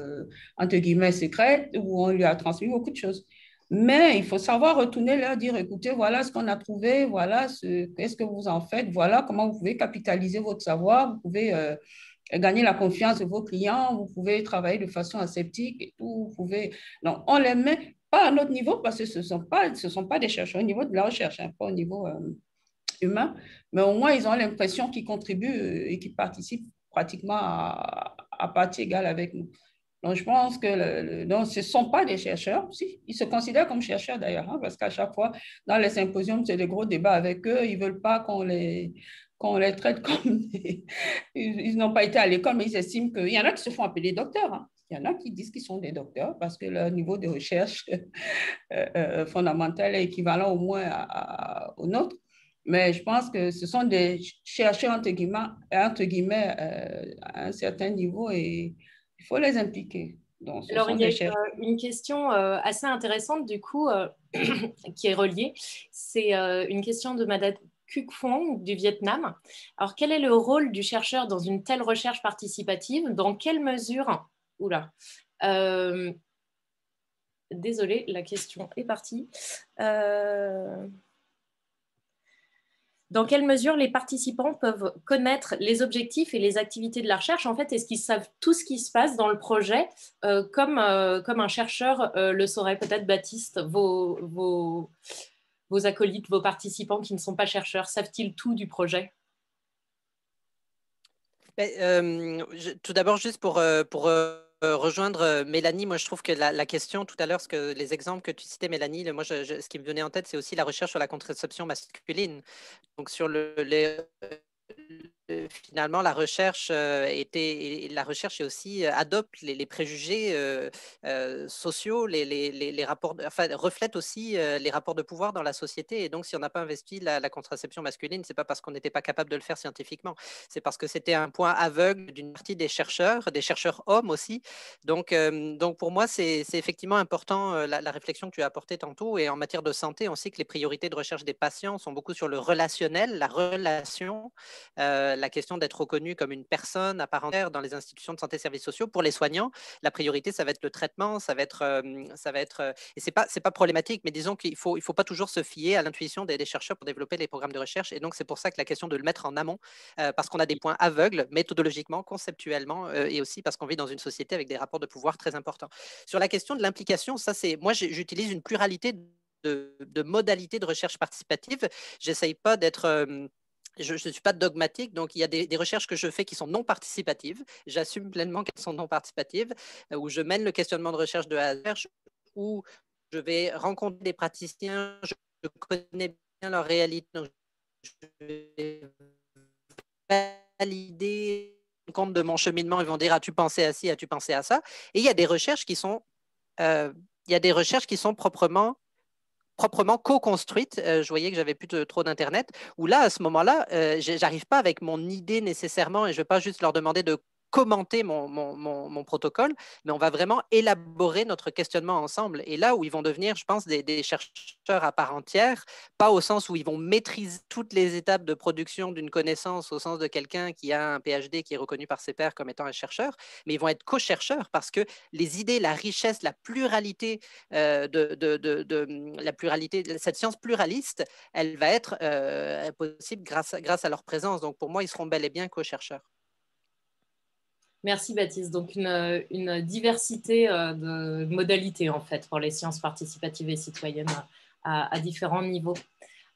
S2: entre guillemets, secrètes, où on lui a transmis beaucoup de choses. Mais il faut savoir retourner leur dire, écoutez, voilà ce qu'on a trouvé, voilà qu'est-ce que vous en faites, voilà comment vous pouvez capitaliser votre savoir, vous pouvez gagner la confiance de vos clients, vous pouvez travailler de façon aseptique et tout, vous pouvez... Donc, on les met pas à notre niveau parce que ce sont pas des chercheurs au niveau de la recherche, hein, pas au niveau... humains, mais au moins ils ont l'impression qu'ils contribuent et qu'ils participent pratiquement à partie égale avec nous. Donc, je pense que donc, ce ne sont pas des chercheurs, si, ils se considèrent comme chercheurs d'ailleurs, hein, parce qu'à chaque fois, dans les symposiums, c'est des gros débats avec eux, ils ne veulent pas qu'on les traite comme des... Ils n'ont pas été à l'école, mais ils estiment qu'il y en a qui se font appeler docteurs. Hein. Il y en a qui disent qu'ils sont des docteurs parce que leur niveau de recherche fondamental est équivalent au moins au nôtre. Mais je pense que ce sont des chercheurs, entre guillemets à un certain niveau et il faut les impliquer. Donc, ce
S1: Alors,
S2: sont
S1: il y a
S2: des chercheurs.
S1: une question assez intéressante, du coup, qui est reliée. C'est une question de Madame Cuc Phuong du Vietnam. Alors, quel est le rôle du chercheur dans une telle recherche participative? Dans quelle mesure... Oula. Désolée, la question est partie. Dans quelle mesure les participants peuvent connaître les objectifs et les activités de la recherche? En fait, est-ce qu'ils savent tout ce qui se passe dans le projet comme un chercheur le saurait? Peut-être, Baptiste, vos acolytes, vos participants qui ne sont pas chercheurs, savent-ils tout du projet?
S3: Tout d'abord, juste pour rejoindre Mélanie, moi je trouve que la question tout à l'heure, les exemples que tu citais, Mélanie, moi ce qui me venait en tête, c'est aussi la recherche sur la contraception masculine. Donc sur finalement, la recherche est aussi adopte les préjugés sociaux, les rapports, enfin, reflète aussi les rapports de pouvoir dans la société. Et donc, si on n'a pas investi la contraception masculine, c'est pas parce qu'on n'était pas capable de le faire scientifiquement, c'est parce que c'était un point aveugle d'une partie des chercheurs hommes aussi. Donc pour moi, c'est effectivement important la réflexion que tu as apportée tantôt. Et en matière de santé, on sait que les priorités de recherche des patients sont beaucoup sur le relationnel, la relation, la question d'être reconnu comme une personne à part entière dans les institutions de santé et services sociaux. Pour les soignants, la priorité, ça va être le traitement, ça va être et c'est pas problématique, mais disons qu'il faut pas toujours se fier à l'intuition des chercheurs pour développer les programmes de recherche. Et donc, c'est pour ça que la question de le mettre en amont, parce qu'on a des points aveugles, méthodologiquement, conceptuellement, et aussi parce qu'on vit dans une société avec des rapports de pouvoir très importants. Sur la question de l'implication, moi, j'utilise une pluralité de modalités de recherche participative. J'essaye pas d'être je ne suis pas dogmatique, donc il y a des recherches que je fais qui sont non participatives. J'assume pleinement qu'elles sont non participatives, où je mène le questionnement de recherche de A à Z, où je vais rencontrer des praticiens, je connais bien leur réalité, donc je vais valider compte de mon cheminement. Ils vont dire, as-tu pensé à ci, as-tu pensé à ça? Et il y a des recherches qui sont, proprement co-construite. Je voyais que j'avais plus trop d'internet, où là, à ce moment-là, j'arrive pas avec mon idée nécessairement, et je vais pas juste leur demander de commenter mon protocole, mais on va vraiment élaborer notre questionnement ensemble. Et là où ils vont devenir, je pense, des chercheurs à part entière, pas au sens où ils vont maîtriser toutes les étapes de production d'une connaissance au sens de quelqu'un qui a un PhD qui est reconnu par ses pairs comme étant un chercheur, mais ils vont être co-chercheurs parce que les idées, la richesse, la pluralité la pluralité, cette science pluraliste, elle va être possible grâce à leur présence. Donc pour moi, ils seront bel et bien co-chercheurs.
S1: Merci Baptiste. Donc une diversité de modalités en fait pour les sciences participatives et citoyennes à différents niveaux.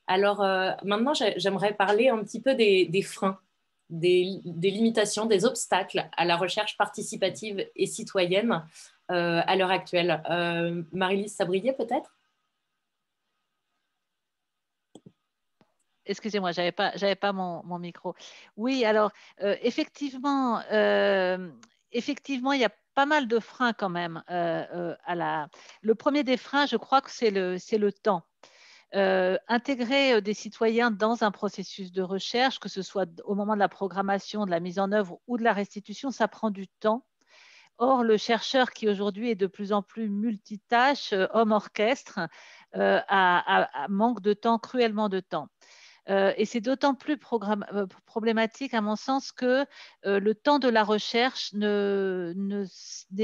S1: Alors maintenant, j'aimerais parler un petit peu des freins, des limitations, des obstacles à la recherche participative et citoyenne à l'heure actuelle. Marie-Lise Sabrier, peut-être?
S4: Excusez-moi, j'avais pas mon micro. Oui, alors effectivement, il y a pas mal de freins quand même Le premier des freins, je crois que c'est le temps. Intégrer des citoyens dans un processus de recherche, que ce soit au moment de la programmation, de la mise en œuvre ou de la restitution, ça prend du temps. Or, le chercheur qui aujourd'hui est de plus en plus multitâche, homme orchestre, manque de temps, cruellement de temps. Et c'est d'autant plus problématique, à mon sens, que le temps de la recherche n'est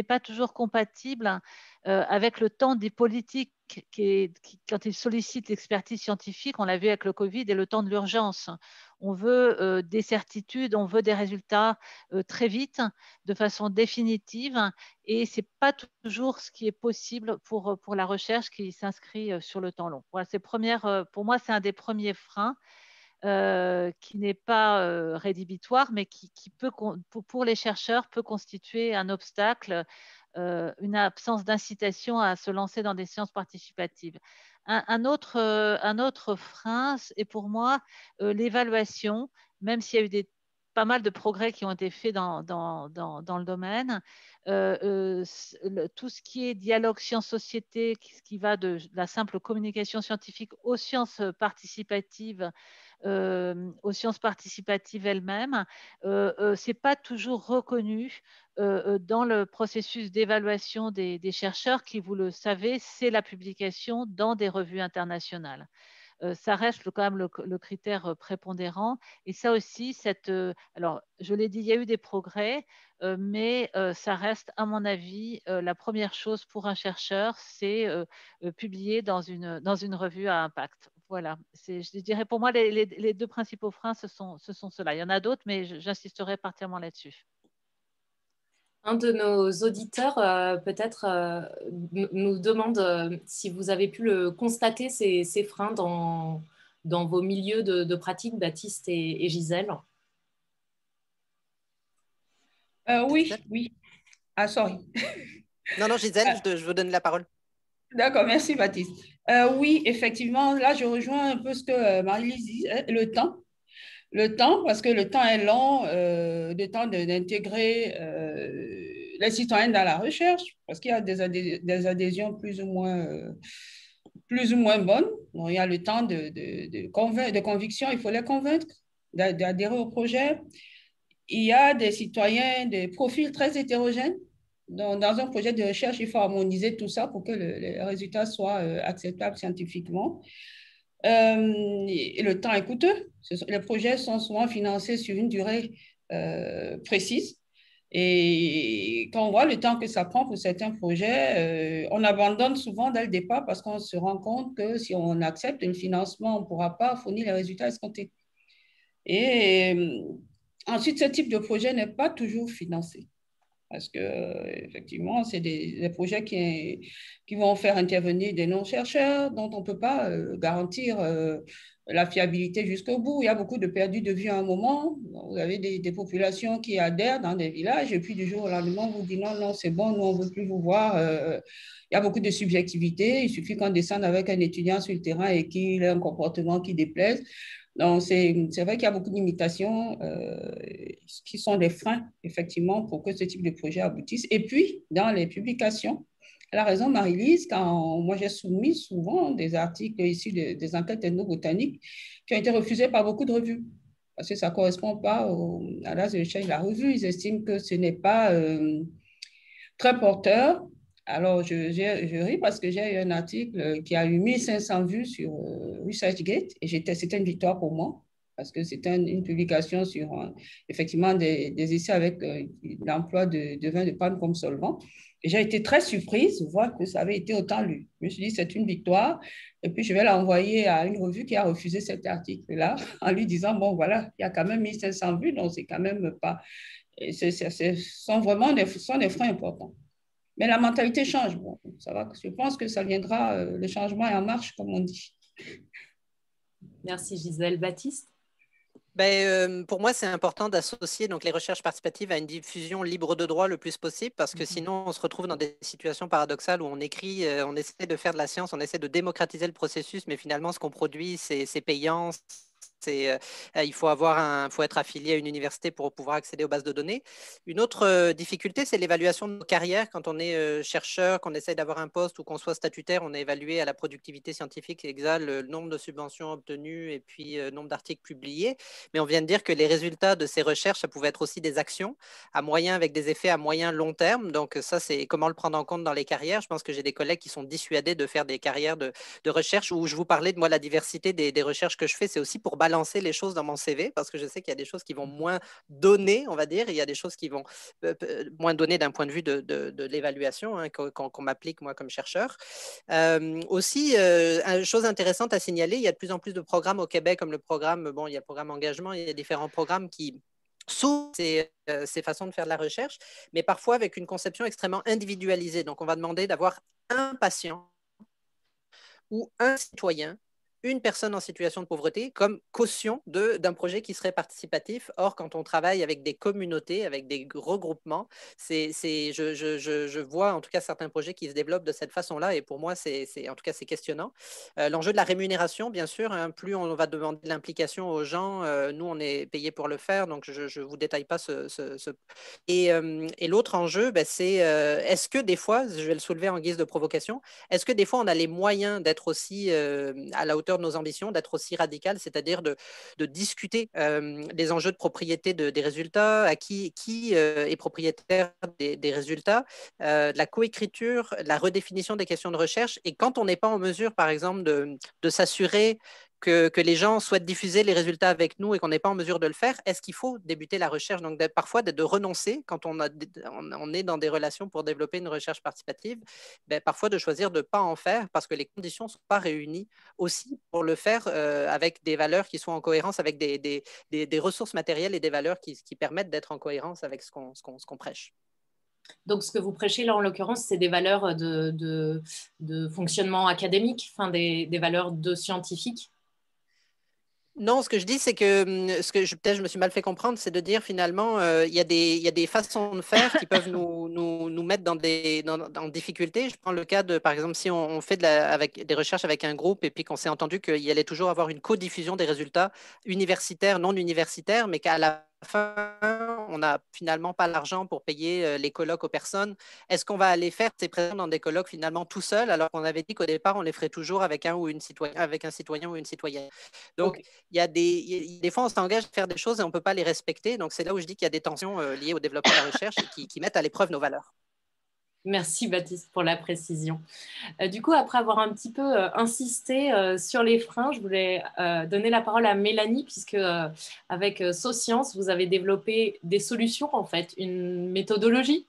S4: pas toujours compatible avec le temps des politiques quand ils sollicitent l'expertise scientifique. On l'a vu avec le Covid, et le temps de l'urgence. On veut des certitudes, on veut des résultats très vite, de façon définitive, et ce n'est pas toujours ce qui est possible pour la recherche qui s'inscrit sur le temps long. Voilà, pour moi, c'est un des premiers freins qui n'est pas rédhibitoire, mais qui peut, pour les chercheurs, peut constituer un obstacle, une absence d'incitation à se lancer dans des sciences participatives. Un autre frein est pour moi l'évaluation, même s'il y a eu pas mal de progrès qui ont été faits dans le domaine. Tout ce qui est dialogue science-société, ce qui va de la simple communication scientifique aux sciences participatives, elles-mêmes, ce n'est pas toujours reconnu dans le processus d'évaluation des chercheurs qui, vous le savez, c'est la publication dans des revues internationales. Ça reste quand même le critère prépondérant. Et ça aussi, alors je l'ai dit, il y a eu des progrès, mais ça reste, à mon avis, la première chose pour un chercheur, c'est publier dans une revue à impact. Voilà, je dirais pour moi, les deux principaux freins, ce sont ceux-là. Il y en a d'autres, mais j'insisterai particulièrement là-dessus.
S1: Un de nos auditeurs, peut-être, nous demande si vous avez pu constater ces freins dans vos milieux de pratique, Baptiste et Gisèle.
S2: Oui. Ah, sorry.
S3: Non, Gisèle, je vous donne la parole.
S2: D'accord, merci Baptiste. Oui, effectivement, là, je rejoins un peu ce que Marie-Lise dit, le temps. Le temps, parce que le temps est long, le temps d'intégrer les citoyens dans la recherche, parce qu'il y a des adhésions plus ou moins bonnes. Donc, il y a le temps de conviction, il faut les convaincre d'adhérer au projet. Il y a des citoyens, des profils très hétérogènes. Dans un projet de recherche, il faut harmoniser tout ça pour que les résultats soient acceptables scientifiquement. Et le temps est coûteux. Les projets sont souvent financés sur une durée précise. Et quand on voit le temps que ça prend pour certains projets, on abandonne souvent dès le départ parce qu'on se rend compte que si on accepte un financement, on ne pourra pas fournir les résultats escomptés. Et ensuite, ce type de projet n'est pas toujours financé. Parce que, effectivement, c'est des projets qui vont faire intervenir des non-chercheurs dont on ne peut pas garantir la fiabilité jusqu'au bout. Il y a beaucoup de perdus de vue à un moment. Vous avez des populations qui adhèrent dans des villages et puis du jour au lendemain, on vous dit non, non, c'est bon, nous, on ne veut plus vous voir. Il y a beaucoup de subjectivité. Il suffit qu'on descende avec un étudiant sur le terrain et qu'il ait un comportement qui déplaise. Donc, c'est vrai qu'il y a beaucoup d'imitations qui sont des freins, effectivement, pour que ce type de projet aboutisse. Et puis, dans les publications, elle a raison, Marie-Lise, quand moi j'ai soumis souvent des articles issus des enquêtes ethnobotaniques qui ont été refusés par beaucoup de revues, parce que ça ne correspond pas à l'âge de recherche de la revue. Ils estiment que ce n'est pas très porteur. Alors, je ris parce que j'ai eu un article qui a eu 1500 vues sur ResearchGate et c'était une victoire pour moi parce que c'était une publication sur effectivement des essais avec l'emploi de vin de palme comme solvant. Et j'ai été très surprise de voir que ça avait été autant lu. Je me suis dit, c'est une victoire. Et puis, je vais l'envoyer à une revue qui a refusé cet article-là en lui disant, bon, voilà, il y a quand même 1500 vues, donc c'est quand même pas... Ce sont vraiment des freins importants. Mais la mentalité change. Bon, ça va, je pense que ça viendra, le changement est en marche, comme on dit.
S1: Merci Gisèle. Baptiste?
S3: Pour moi, c'est important d'associer donc, les recherches participatives à une diffusion libre de droit le plus possible parce que sinon, on se retrouve dans des situations paradoxales où on écrit, on essaie de faire de la science, on essaie de démocratiser le processus, mais finalement, ce qu'on produit, c'est payant. Il faut être affilié à une université pour pouvoir accéder aux bases de données. Une autre difficulté, c'est l'évaluation de nos carrières. Quand on est chercheur, qu'on essaie d'avoir un poste ou qu'on soit statutaire, on est évalué à la productivité scientifique égale le nombre de subventions obtenues et puis le nombre d'articles publiés. Mais on vient de dire que les résultats de ces recherches, ça pouvait être aussi des actions à moyen avec des effets à moyen long terme. Donc ça, c'est comment le prendre en compte dans les carrières. Je pense que j'ai des collègues qui sont dissuadés de faire des carrières de recherche où je vous parlais de moi la diversité des recherches que je fais. C'est aussi pour balancer les choses dans mon CV parce que je sais qu'il y a des choses qui vont moins donner, on va dire, et il y a des choses qui vont moins donner d'un point de vue de l'évaluation hein, qu'on m'applique moi comme chercheur. Aussi, une chose intéressante à signaler, il y a de plus en plus de programmes au Québec comme le programme, bon, il y a le programme engagement, il y a différents programmes qui sous ces façons de faire de la recherche, mais parfois avec une conception extrêmement individualisée. Donc, on va demander d'avoir un patient ou un citoyen, une personne en situation de pauvreté comme caution d'un projet qui serait participatif. Or, quand on travaille avec des communautés, avec des regroupements, je vois en tout cas certains projets qui se développent de cette façon-là et pour moi, en tout cas, c'est questionnant. L'enjeu de la rémunération, bien sûr, hein, plus on va demander de l'implication aux gens, nous, on est payé pour le faire, donc je ne vous détaille pas Et l'autre enjeu, c'est est-ce que des fois, je vais le soulever en guise de provocation, est-ce que des fois, on a les moyens d'être aussi à la hauteur de nos ambitions, d'être aussi radical, c'est-à-dire de discuter des enjeux de propriété des résultats, à qui est propriétaire des résultats, de la coécriture, de la redéfinition des questions de recherche. Et quand on n'est pas en mesure, par exemple, de s'assurer que les gens souhaitent diffuser les résultats avec nous et qu'on n'est pas en mesure de le faire, est-ce qu'il faut débuter la recherche? Donc, parfois, de renoncer quand on est dans des relations pour développer une recherche participative, parfois de choisir de ne pas en faire parce que les conditions ne sont pas réunies aussi pour le faire avec des valeurs qui sont en cohérence avec des ressources matérielles et des valeurs qui permettent d'être en cohérence avec ce qu'on prêche.
S1: Donc, ce que vous prêchez là, en l'occurrence, c'est des valeurs de fonctionnement académique, enfin des valeurs de scientifiques.
S3: Non, ce que je dis, c'est que peut-être je me suis mal fait comprendre, c'est de dire finalement, il y a des façons de faire qui peuvent nous mettre en difficulté. Je prends le cas de, par exemple, si on fait avec des recherches avec un groupe et puis qu'on s'est entendu qu'il allait toujours avoir une codiffusion des résultats universitaires, non universitaires, mais qu'à la fin, on n'a finalement pas l'argent pour payer les colloques aux personnes. Est-ce qu'on va aller faire ces présents dans des colloques finalement tout seul, alors qu'on avait dit qu'au départ, on les ferait toujours avec avec un citoyen ou une citoyenne. Donc,
S1: Ok.
S3: il y a des fois, on s'engage à faire des choses et on ne peut pas les respecter. Donc, c'est là où je dis qu'il y a des tensions liées au développement de la recherche et qui mettent à l'épreuve nos valeurs.
S1: Merci Baptiste pour la précision. Du coup, après avoir un petit peu insisté sur les freins, je voulais donner la parole à Mélanie, puisque avec SoScience, vous avez développé des solutions, en fait, une méthodologie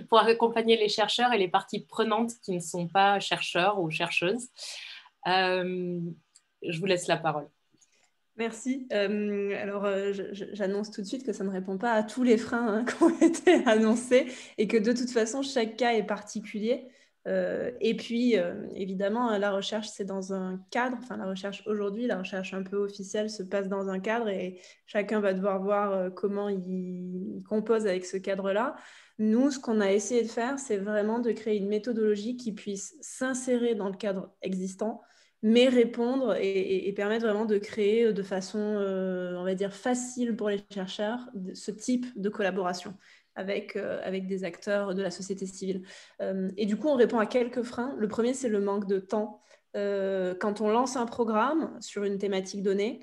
S1: pour accompagner les chercheurs et les parties prenantes qui ne sont pas chercheurs ou chercheuses. Je vous laisse la parole.
S5: Merci. Alors, j'annonce tout de suite que ça ne répond pas à tous les freins qui ont été annoncés et que de toute façon, chaque cas est particulier. Et puis, évidemment, la recherche, c'est dans un cadre. Enfin, la recherche aujourd'hui, la recherche un peu officielle se passe dans un cadre et chacun va devoir voir comment il compose avec ce cadre-là. Nous, ce qu'on a essayé de faire, c'est vraiment de créer une méthodologie qui puisse s'insérer dans le cadre existant, mais répondre et permettre vraiment de créer de façon, on va dire, facile pour les chercheurs ce type de collaboration avec des acteurs de la société civile. Et du coup, on répond à quelques freins. Le premier, c'est le manque de temps. Quand on lance un programme sur une thématique donnée,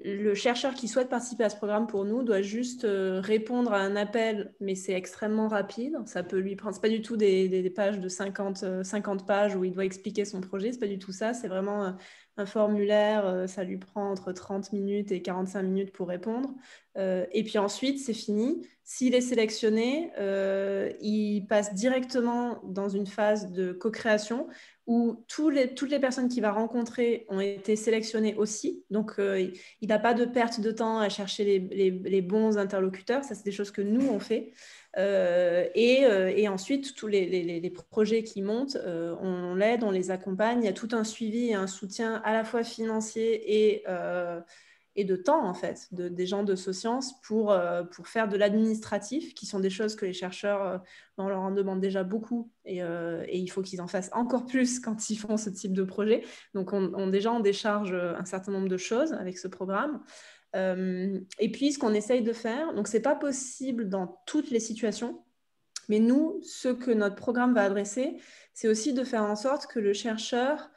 S5: le chercheur qui souhaite participer à ce programme pour nous doit juste répondre à un appel, mais c'est extrêmement rapide. Ça peut lui prendre, c'est pas du tout des pages de 50 pages où il doit expliquer son projet, c'est pas du tout ça. C'est vraiment un formulaire, ça lui prend entre 30 minutes et 45 minutes pour répondre. Et puis ensuite, c'est fini. S'il est sélectionné, il passe directement dans une phase de co-création où toutes les personnes qu'il va rencontrer ont été sélectionnées aussi. Donc, il n'a pas de perte de temps à chercher les bons interlocuteurs. Ça, c'est des choses que nous, on fait. Et ensuite, tous les projets qui montent, on l'aide, on les accompagne. Il y a tout un suivi et un soutien à la fois financier et de temps, en fait, des gens de SoScience pour faire de l'administratif, qui sont des choses que les chercheurs, on leur en demande déjà beaucoup et il faut qu'ils en fassent encore plus quand ils font ce type de projet. Donc, déjà, on décharge un certain nombre de choses avec ce programme. Et puis, ce qu'on essaye de faire, donc c'est pas possible dans toutes les situations, mais nous, ce que notre programme va adresser, c'est aussi de faire en sorte que le chercheur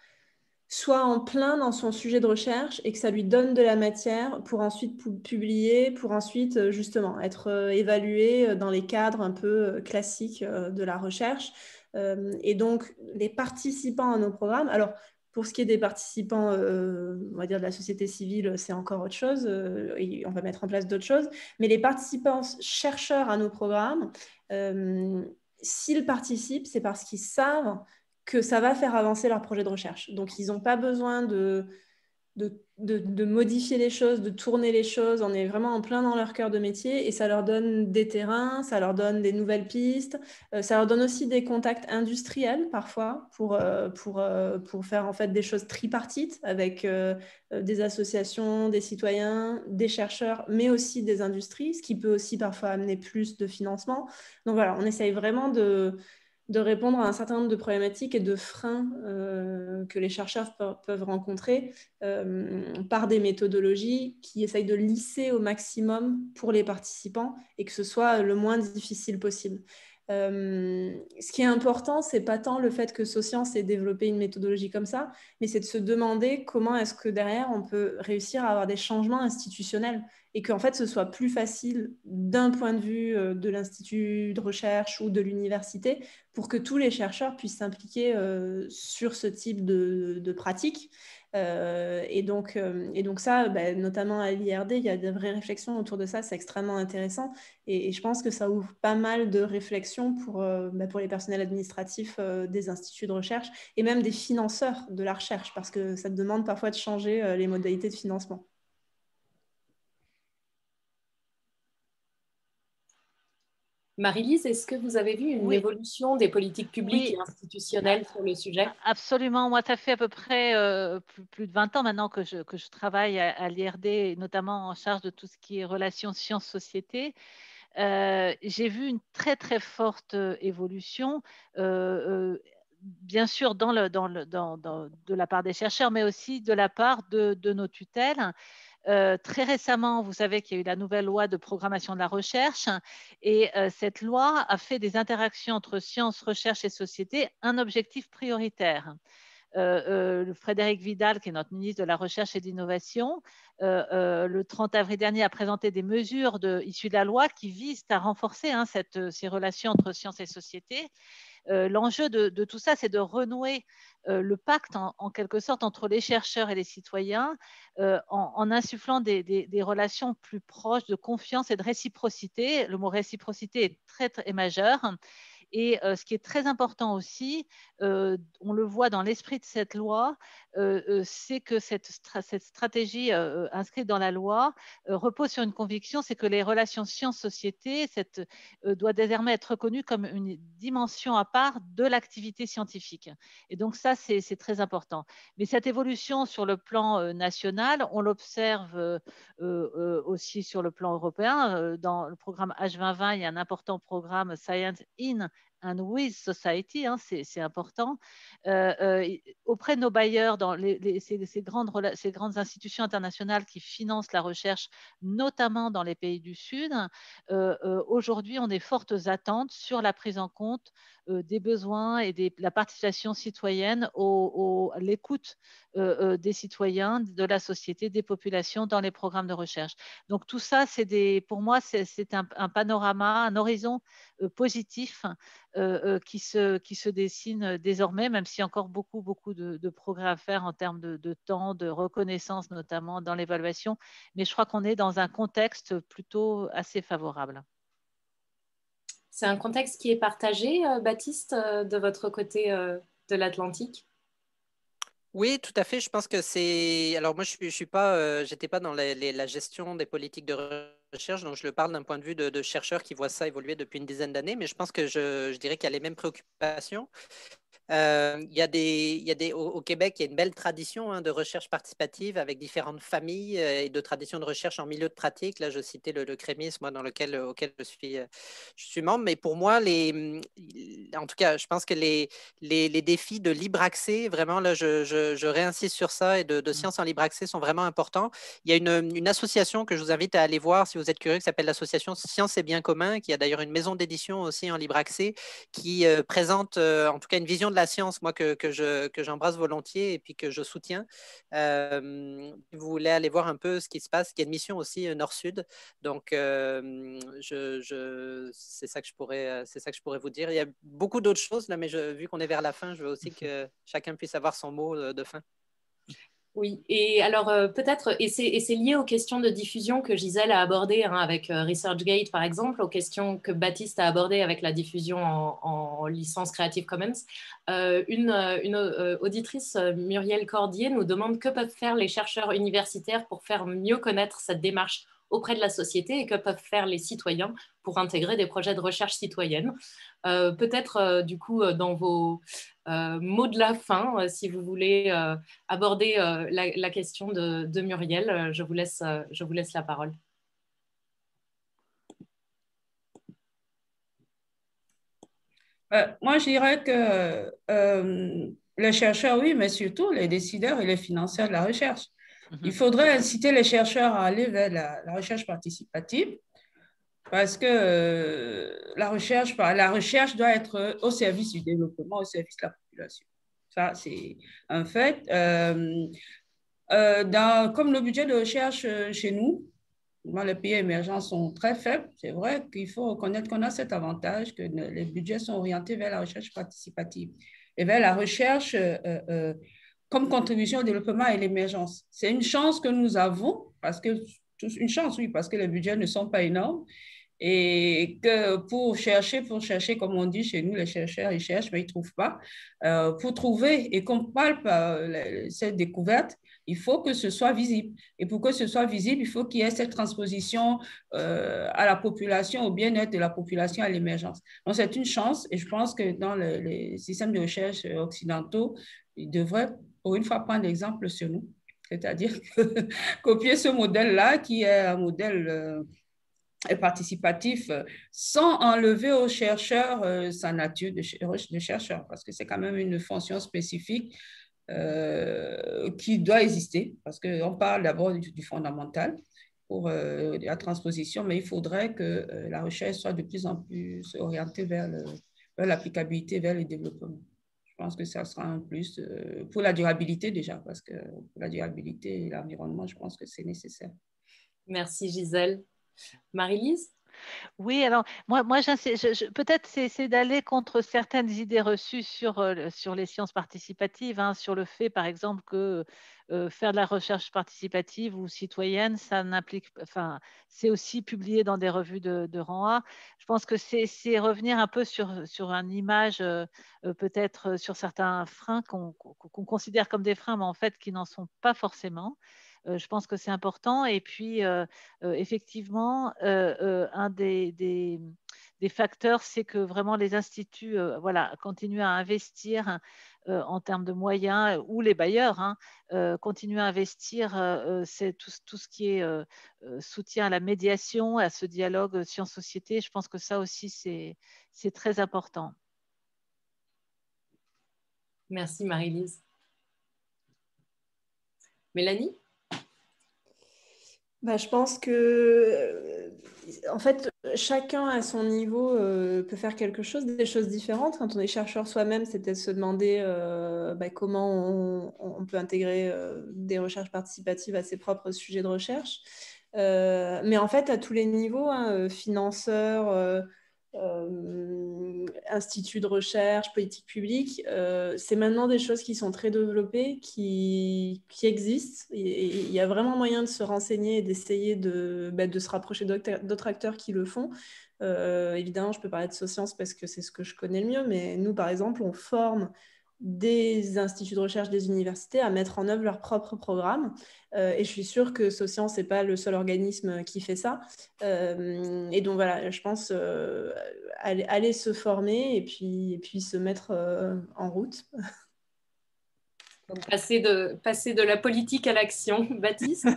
S5: soit en plein dans son sujet de recherche et que ça lui donne de la matière pour ensuite publier, pour ensuite justement être évalué dans les cadres un peu classiques de la recherche. Et donc, les participants à nos programmes, alors pour ce qui est des participants, on va dire de la société civile, c'est encore autre chose, et on va mettre en place d'autres choses, mais les participants chercheurs à nos programmes, s'ils participent, c'est parce qu'ils savent que ça va faire avancer leur projet de recherche. Donc, ils n'ont pas besoin de modifier les choses, de tourner les choses. On est vraiment en plein dans leur cœur de métier et ça leur donne des terrains, ça leur donne des nouvelles pistes, ça leur donne aussi des contacts industriels parfois pour faire en fait des choses tripartites avec des associations, des citoyens, des chercheurs, mais aussi des industries, ce qui peut aussi parfois amener plus de financement. Donc voilà, on essaye vraiment de répondre à un certain nombre de problématiques et de freins que les chercheurs peuvent rencontrer par des méthodologies qui essayent de lisser au maximum pour les participants et que ce soit le moins difficile possible. Ce qui est important, c'est pas tant le fait que SoScience ait développé une méthodologie comme ça, mais c'est de se demander comment est-ce que derrière on peut réussir à avoir des changements institutionnels et qu'en fait ce soit plus facile d'un point de vue de l'institut de recherche ou de l'université pour que tous les chercheurs puissent s'impliquer sur ce type de pratique. Et donc ça, notamment à l'IRD, il y a des vraies réflexions autour de ça, c'est extrêmement intéressant. Et je pense que ça ouvre pas mal de réflexions pour les personnels administratifs des instituts de recherche et même des financeurs de la recherche, parce que ça demande parfois de changer les modalités de financement.
S1: Marie-Lise, est-ce que vous avez vu une évolution des politiques publiques et institutionnelles sur le sujet?
S4: Absolument. Moi, ça fait à peu près plus de 20 ans maintenant que je travaille à l'IRD, notamment en charge de tout ce qui est relations sciences-société. J'ai vu une très, très forte évolution, bien sûr, de la part des chercheurs, mais aussi de la part de nos tutelles. Très récemment, vous savez qu'il y a eu la nouvelle loi de programmation de la recherche et cette loi a fait des interactions entre sciences, recherche et société un objectif prioritaire. Frédéric Vidal, qui est notre ministre de la Recherche et de l'Innovation, le 30 avril dernier a présenté des mesures issues de la loi qui visent à renforcer ces relations entre sciences et société. L'enjeu de tout ça, c'est de renouer le pacte en quelque sorte entre les chercheurs et les citoyens en insufflant des relations plus proches de confiance et de réciprocité. Le mot réciprocité est très majeur. Et ce qui est très important aussi, on le voit dans l'esprit de cette loi, c'est que cette stratégie inscrite dans la loi repose sur une conviction, c'est que les relations sciences-société doit désormais être reconnue comme une dimension à part de l'activité scientifique. Et donc ça, c'est très important. Mais cette évolution sur le plan national, on l'observe aussi sur le plan européen. Dans le programme H2020, il y a un important programme Science in and with society, c'est important. Auprès de nos bailleurs, dans ces grandes institutions internationales qui financent la recherche, notamment dans les pays du Sud, aujourd'hui, on a fortes attentes sur la prise en compte des besoins et la participation citoyenne l'écoute des citoyens, de la société, des populations dans les programmes de recherche. Donc tout ça, pour moi, c'est un panorama, un horizon positif qui se dessine désormais, même s'il y a encore beaucoup de progrès à faire en termes de temps, de reconnaissance, notamment dans l'évaluation. Mais je crois qu'on est dans un contexte plutôt assez favorable.
S1: C'est un contexte qui est partagé, Baptiste, de votre côté de l'Atlantique?
S3: Oui, tout à fait. Je pense que c'est. Alors moi, je suis pas, j'étais pas dans la gestion des politiques de recherche, donc je le parle d'un point de vue de chercheur qui voit ça évoluer depuis une dizaine d'années. Mais je pense que je dirais qu'il y a les mêmes préoccupations. Au Québec, il y a une belle tradition de recherche participative avec différentes familles et de traditions de recherche en milieu de pratique. Là, je citais le CREMIS, moi, auquel je suis membre. Mais pour moi, en tout cas, je pense que les défis de libre accès, vraiment, là, je réinsiste sur ça, et de sciences en libre accès sont vraiment importants. Il y a une association que je vous invite à aller voir si vous êtes curieux, qui s'appelle l'association Sciences et Biens communs, qui a d'ailleurs une maison d'édition aussi en libre accès, qui présente en tout cas une vision de la science, moi, que j'embrasse volontiers et puis que je soutiens. Vous voulez aller voir un peu ce qui se passe, il y a une mission aussi Nord-Sud. Donc, c'est ça que je pourrais vous dire. Il y a beaucoup d'autres choses, là, mais vu qu'on est vers la fin, je veux aussi que chacun puisse avoir son mot de fin.
S1: Oui, et alors peut-être, et c'est lié aux questions de diffusion que Gisèle a abordées avec ResearchGate par exemple, aux questions que Baptiste a abordées avec la diffusion en licence Creative Commons. Une auditrice, Muriel Cordier, nous demande que peuvent faire les chercheurs universitaires pour faire mieux connaître cette démarche auprès de la société et que peuvent faire les citoyens pour intégrer des projets de recherche citoyenne. Peut-être du coup dans vos mots de la fin, si vous voulez aborder la question de Muriel, je vous laisse la parole.
S2: Moi, je dirais que les chercheurs, oui, mais surtout les décideurs et les financeurs de la recherche. Il faudrait inciter les chercheurs à aller vers la recherche participative, parce que la recherche doit être au service du développement, au service de la population. Ça, c'est un fait. Comme le budget de recherche chez nous, dans les pays émergents sont très faibles, c'est vrai qu'il faut reconnaître qu'on a cet avantage que les budgets sont orientés vers la recherche participative et vers la recherche comme contribution au développement et l'émergence. C'est une chance que nous avons, une chance, oui, parce que les budgets ne sont pas énormes et que pour chercher, comme on dit chez nous, les chercheurs, ils cherchent, mais ils ne trouvent pas. Pour trouver et qu'on palpe cette découverte, il faut que ce soit visible. Et pour que ce soit visible, il faut qu'il y ait cette transposition à la population, au bien-être de la population, à l'émergence. Donc, c'est une chance et je pense que dans les systèmes de recherche occidentaux, ils devraient, pour une fois, prendre l'exemple sur nous. C'est-à-dire copier ce modèle-là qui est un modèle participatif sans enlever aux chercheurs sa nature de chercheur, parce que c'est quand même une fonction spécifique qui doit exister, parce qu'on parle d'abord du fondamental pour la transposition, mais il faudrait que la recherche soit de plus en plus orientée vers l'applicabilité, vers le développement. Je pense que ça sera un plus pour la durabilité déjà, parce que pour la durabilité et l'environnement, je pense que c'est nécessaire.
S1: Merci Gisèle. Marie-Lise?
S4: Oui, alors moi peut-être c'est d'aller contre certaines idées reçues sur les sciences participatives, hein, sur le fait, par exemple, que faire de la recherche participative ou citoyenne, ça n'implique, enfin, c'est aussi publié dans des revues de rang A. Je pense que c'est revenir un peu sur une image, peut-être sur certains freins qu'on considère comme des freins, mais en fait qui n'en sont pas forcément. Je pense que c'est important. Et puis, effectivement, un des facteurs, c'est que vraiment les instituts voilà, continuent à investir en termes de moyens, ou les bailleurs hein, continuent à investir c'est tout ce qui est soutien à la médiation, à ce dialogue science-société. Je pense que ça aussi, c'est très important.
S1: Merci Marie-Lise. Mélanie?
S5: Je pense que, en fait, chacun à son niveau peut faire quelque chose, des choses différentes. Quand on est chercheur soi-même, c'est peut-être se demander comment on peut intégrer des recherches participatives à ses propres sujets de recherche. Mais en fait, à tous les niveaux, hein, financeurs, instituts de recherche, politique publique, c'est maintenant des choses qui sont très développées, qui existent. Et il y a vraiment moyen de se renseigner et d'essayer de se rapprocher d'autres acteurs qui le font. Évidemment, je peux parler de Socience parce que c'est ce que je connais le mieux, mais nous, par exemple, on forme des instituts de recherche, des universités à mettre en œuvre leurs propres programmes. Et je suis sûre que Socience n'est pas le seul organisme qui fait ça. Et donc voilà, je pense aller se former et puis se mettre en route.
S1: Donc, passer de la politique à l'action. Baptiste?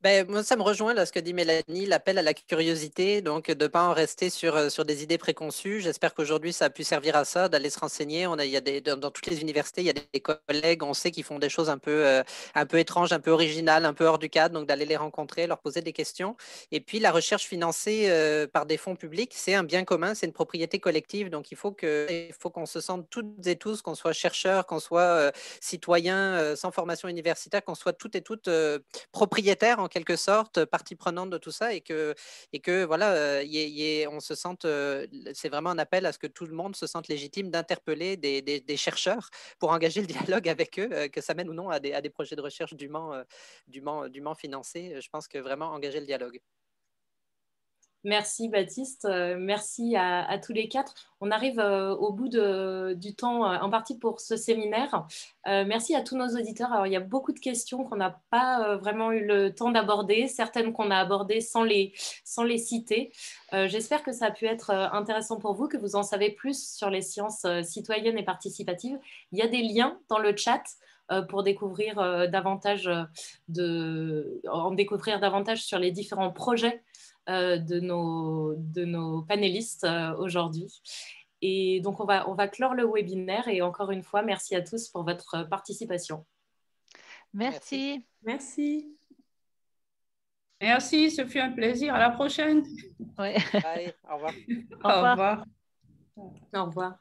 S3: Ben, moi, ça me rejoint là, ce que dit Mélanie, l'appel à la curiosité, donc de ne pas en rester sur des idées préconçues. J'espère qu'aujourd'hui, ça a pu servir à ça, d'aller se renseigner. Il y a dans toutes les universités, il y a des collègues, on sait qu'ils font des choses un peu étranges, un peu originales, un peu hors du cadre, donc d'aller les rencontrer, leur poser des questions. Et puis, la recherche financée par des fonds publics, c'est un bien commun, c'est une propriété collective, donc il faut qu'on se sente toutes et tous, qu'on soit chercheurs, qu'on soit citoyens sans formation universitaire, qu'on soit toutes et toutes propriétaires en quelque sorte, partie prenante de tout ça, et que voilà, on se sente, c'est vraiment un appel à ce que tout le monde se sente légitime d'interpeller des chercheurs pour engager le dialogue avec eux, que ça mène ou non à des projets de recherche dûment financés. Je pense que vraiment engager le dialogue.
S1: Merci Baptiste, merci à tous les quatre. On arrive au bout du temps en partie pour ce séminaire. Merci à tous nos auditeurs. Alors, il y a beaucoup de questions qu'on n'a pas vraiment eu le temps d'aborder, certaines qu'on a abordées sans les citer. J'espère que ça a pu être intéressant pour vous, que vous en savez plus sur les sciences citoyennes et participatives. Il y a des liens dans le chat pour découvrir en découvrir davantage sur les différents projets de nos panélistes aujourd'hui. Et donc, on va clore le webinaire. Et encore une fois, merci à tous pour votre participation.
S4: Merci.
S5: Merci.
S2: Merci, ce fut un plaisir. À la prochaine.
S4: Ouais.
S3: Allez, au revoir.
S2: Au revoir.
S1: Au revoir.